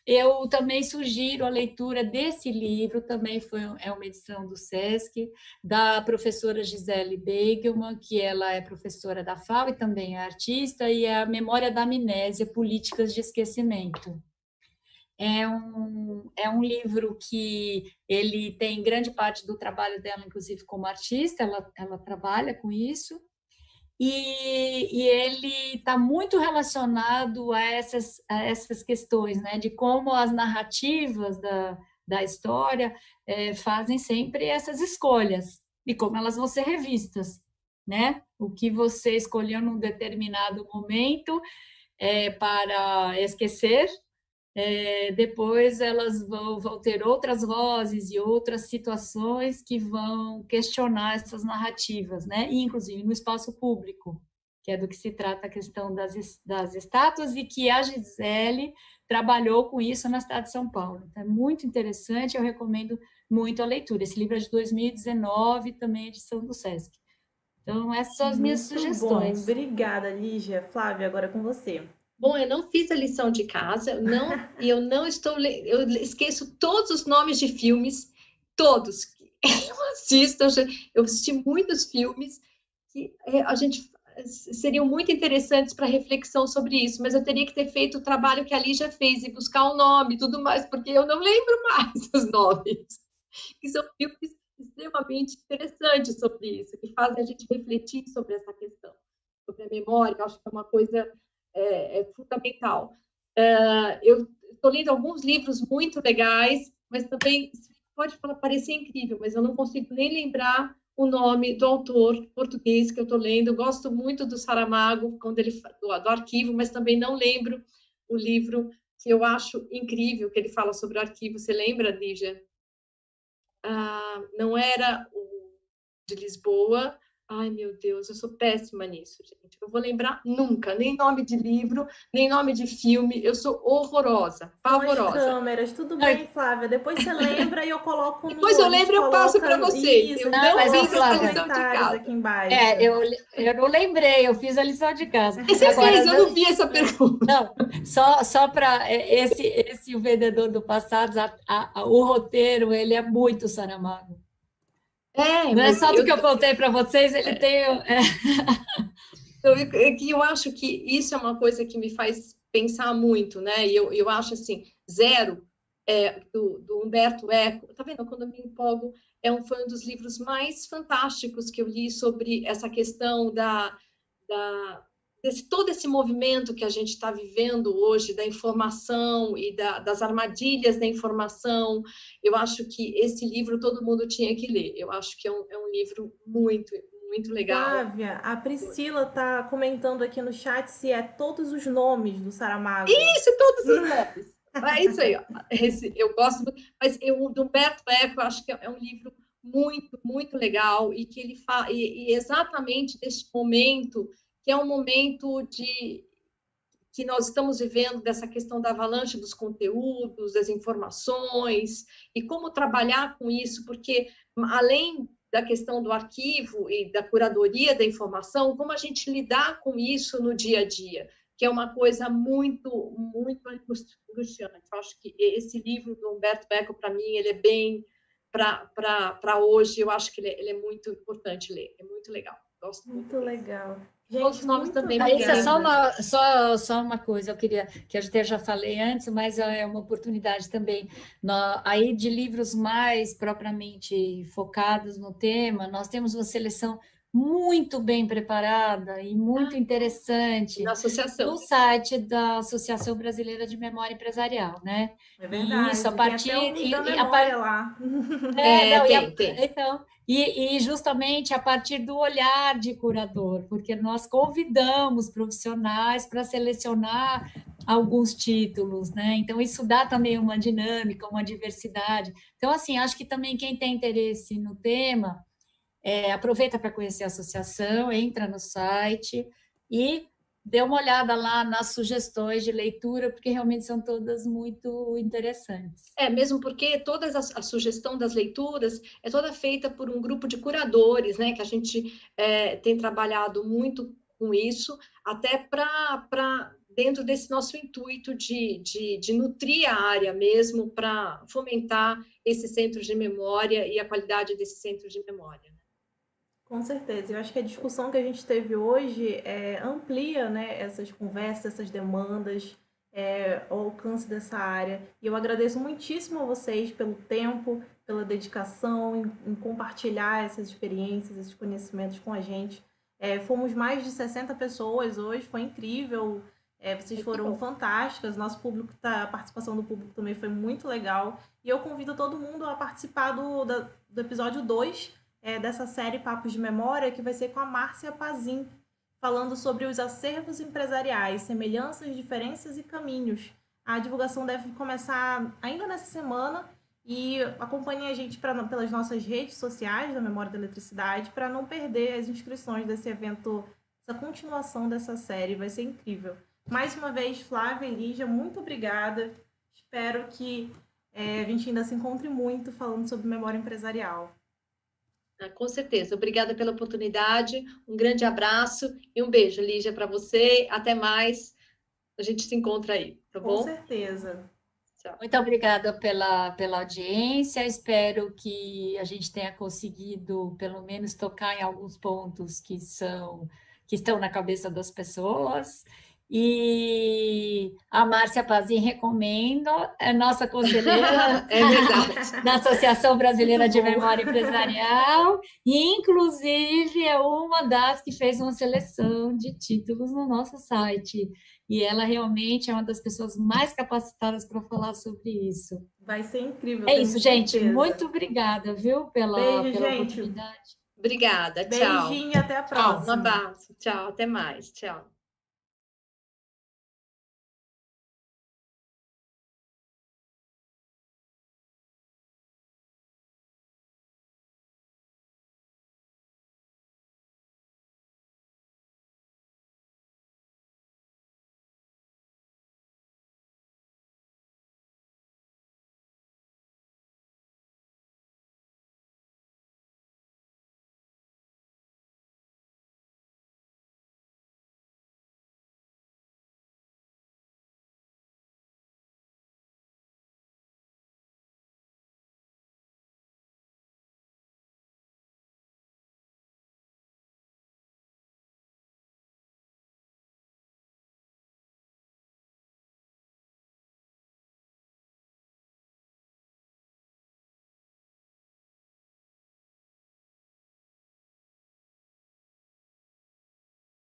Eu também sugiro a leitura desse livro, também é uma edição do SESC, da professora Gisele Beigelman, que ela é professora da FAO e também é artista, e é a Memória da Amnésia, Políticas de Esquecimento. É um livro que ele tem grande parte do trabalho dela, inclusive como artista, ela trabalha com isso, e ele está muito relacionado a essas questões, né, de como as narrativas da história fazem sempre essas escolhas, e como elas vão ser revistas, né? O que você escolheu num determinado momento para esquecer, depois elas vão ter outras vozes e outras situações que vão questionar essas narrativas, né? E, inclusive, no espaço público, que é do que se trata a questão das estátuas, e que a Gisele trabalhou com isso na cidade de São Paulo. Então, é muito interessante, eu recomendo muito a leitura. Esse livro é de 2019, também é edição do SESC. Então, essas são as minhas sugestões. Bom. Obrigada, Lígia. Flávia, agora é com você. Bom, eu não fiz a lição de casa, eu esqueço todos os nomes de filmes, todos que eu assisto, eu assisti muitos filmes que seriam muito interessantes para reflexão sobre isso, mas eu teria que ter feito o trabalho que a Lígia fez e buscar o nome e tudo mais, porque eu não lembro mais os nomes, que são filmes extremamente interessantes sobre isso, que fazem a gente refletir sobre essa questão, sobre a memória, eu acho que é uma coisa fundamental. Eu estou lendo alguns livros muito legais, mas também pode parecer incrível, mas eu não consigo nem lembrar o nome do autor português que eu estou lendo. Eu gosto muito do Saramago, do arquivo, mas também não lembro o livro que eu acho incrível, que ele fala sobre o arquivo. Você lembra, Lígia? Não era o de Lisboa, Ai, meu Deus, eu sou péssima nisso, gente. Eu vou lembrar nunca, nem nome de livro, nem nome de filme. Eu sou horrorosa, São as pavorosa. câmeras, tudo bem, Flávia. Depois você lembra e eu coloco Depois no. eu A gente lembro e eu passo coloca para vocês. isso, a Eu gente Não, não mas, coloca ó, fiz nos essa Flávia, lição de comentários aqui casa. embaixo. eu não lembrei, eu fiz a lição de casa. Mas você Agora, fez, eu não vi essa pergunta. não, só para esse O Vendedor do Passado, o roteiro, ele é muito Saramago. É, Não é mas só do que eu contei para vocês, ele tem... eu acho que isso é uma coisa que me faz pensar muito, né? E eu acho assim, Zero, do Humberto Eco, tá vendo? Quando eu me empolgo, foi um dos livros mais fantásticos que eu li sobre essa questão todo esse movimento que a gente está vivendo hoje, da informação e das armadilhas da informação. Eu acho que esse livro todo mundo tinha que ler. Eu acho que é um livro muito, muito legal. Flávia, a Priscila está comentando aqui no chat se é todos os nomes do Saramago. Isso, todos os nomes. É isso aí. Ó. Eu gosto, mas o do Humberto Eco, eu acho que é um livro muito, muito legal e que ele fala e exatamente deste momento, que é um momento que nós estamos vivendo, dessa questão da avalanche dos conteúdos, das informações, e como trabalhar com isso, porque além da questão do arquivo e da curadoria da informação, como a gente lidar com isso no dia a dia, que é uma coisa muito, muito angustiante. Eu acho que esse livro do Humberto Eco, para mim, ele é bem para hoje, eu acho que ele é muito importante ler, é muito legal. Gosto muito legal. Todos os nomes também. Raíssa, só uma coisa, eu queria, que eu até já falei antes, mas é uma oportunidade também. Aí de livros mais propriamente focados no tema, nós temos uma seleção muito bem preparada e muito interessante na associação. no site da Associação Brasileira de Memória Empresarial, né? É verdade. E isso a partir tem até da memória lá. Tem. Então, e justamente a partir do olhar de curador, porque nós convidamos profissionais para selecionar alguns títulos, né? Então, isso dá também uma dinâmica, uma diversidade. Então, assim, acho que também quem tem interesse no tema, aproveita para conhecer a associação, entra no site e dê uma olhada lá nas sugestões de leitura, porque realmente são todas muito interessantes. Mesmo porque toda a sugestão das leituras é toda feita por um grupo de curadores, né? Que a gente tem trabalhado muito com isso, até para dentro desse nosso intuito de nutrir a área mesmo, para fomentar esses centros de memória e a qualidade desses centros de memória. Com certeza. Eu acho que a discussão que a gente teve hoje amplia, né, essas conversas, essas demandas, o alcance dessa área. E eu agradeço muitíssimo a vocês pelo tempo, pela dedicação em compartilhar essas experiências, esses conhecimentos com a gente. Fomos mais de 60 pessoas hoje, foi incrível. Vocês foram fantásticas, a participação do público também foi muito legal. E eu convido todo mundo a participar do episódio 2, dessa série Papos de Memória, que vai ser com a Márcia Pazin, falando sobre os acervos empresariais, semelhanças, diferenças e caminhos. A divulgação deve começar ainda nessa semana e acompanhe a gente pelas nossas redes sociais da Memória da Eletricidade para não perder as inscrições desse evento, essa continuação dessa série, vai ser incrível. Mais uma vez, Flávia e Lígia, muito obrigada. Espero que a gente ainda se encontre muito falando sobre memória empresarial. Com certeza. Obrigada pela oportunidade. Um grande abraço e um beijo, Lígia, para você. Até mais. A gente se encontra aí, tá bom? Com certeza. Tchau. Muito obrigada pela audiência. Espero que a gente tenha conseguido, pelo menos, tocar em alguns pontos que estão na cabeça das pessoas. E a Márcia Pazin recomendo, é nossa conselheira da Associação Brasileira de Memória Empresarial, e inclusive é uma das que fez uma seleção de títulos no nosso site. E ela realmente é uma das pessoas mais capacitadas para falar sobre isso. Vai ser incrível. É isso, gente. Muito obrigada, viu, pela oportunidade. Obrigada, tchau. Beijinho, até a próxima. Um abraço, tchau, até mais, tchau.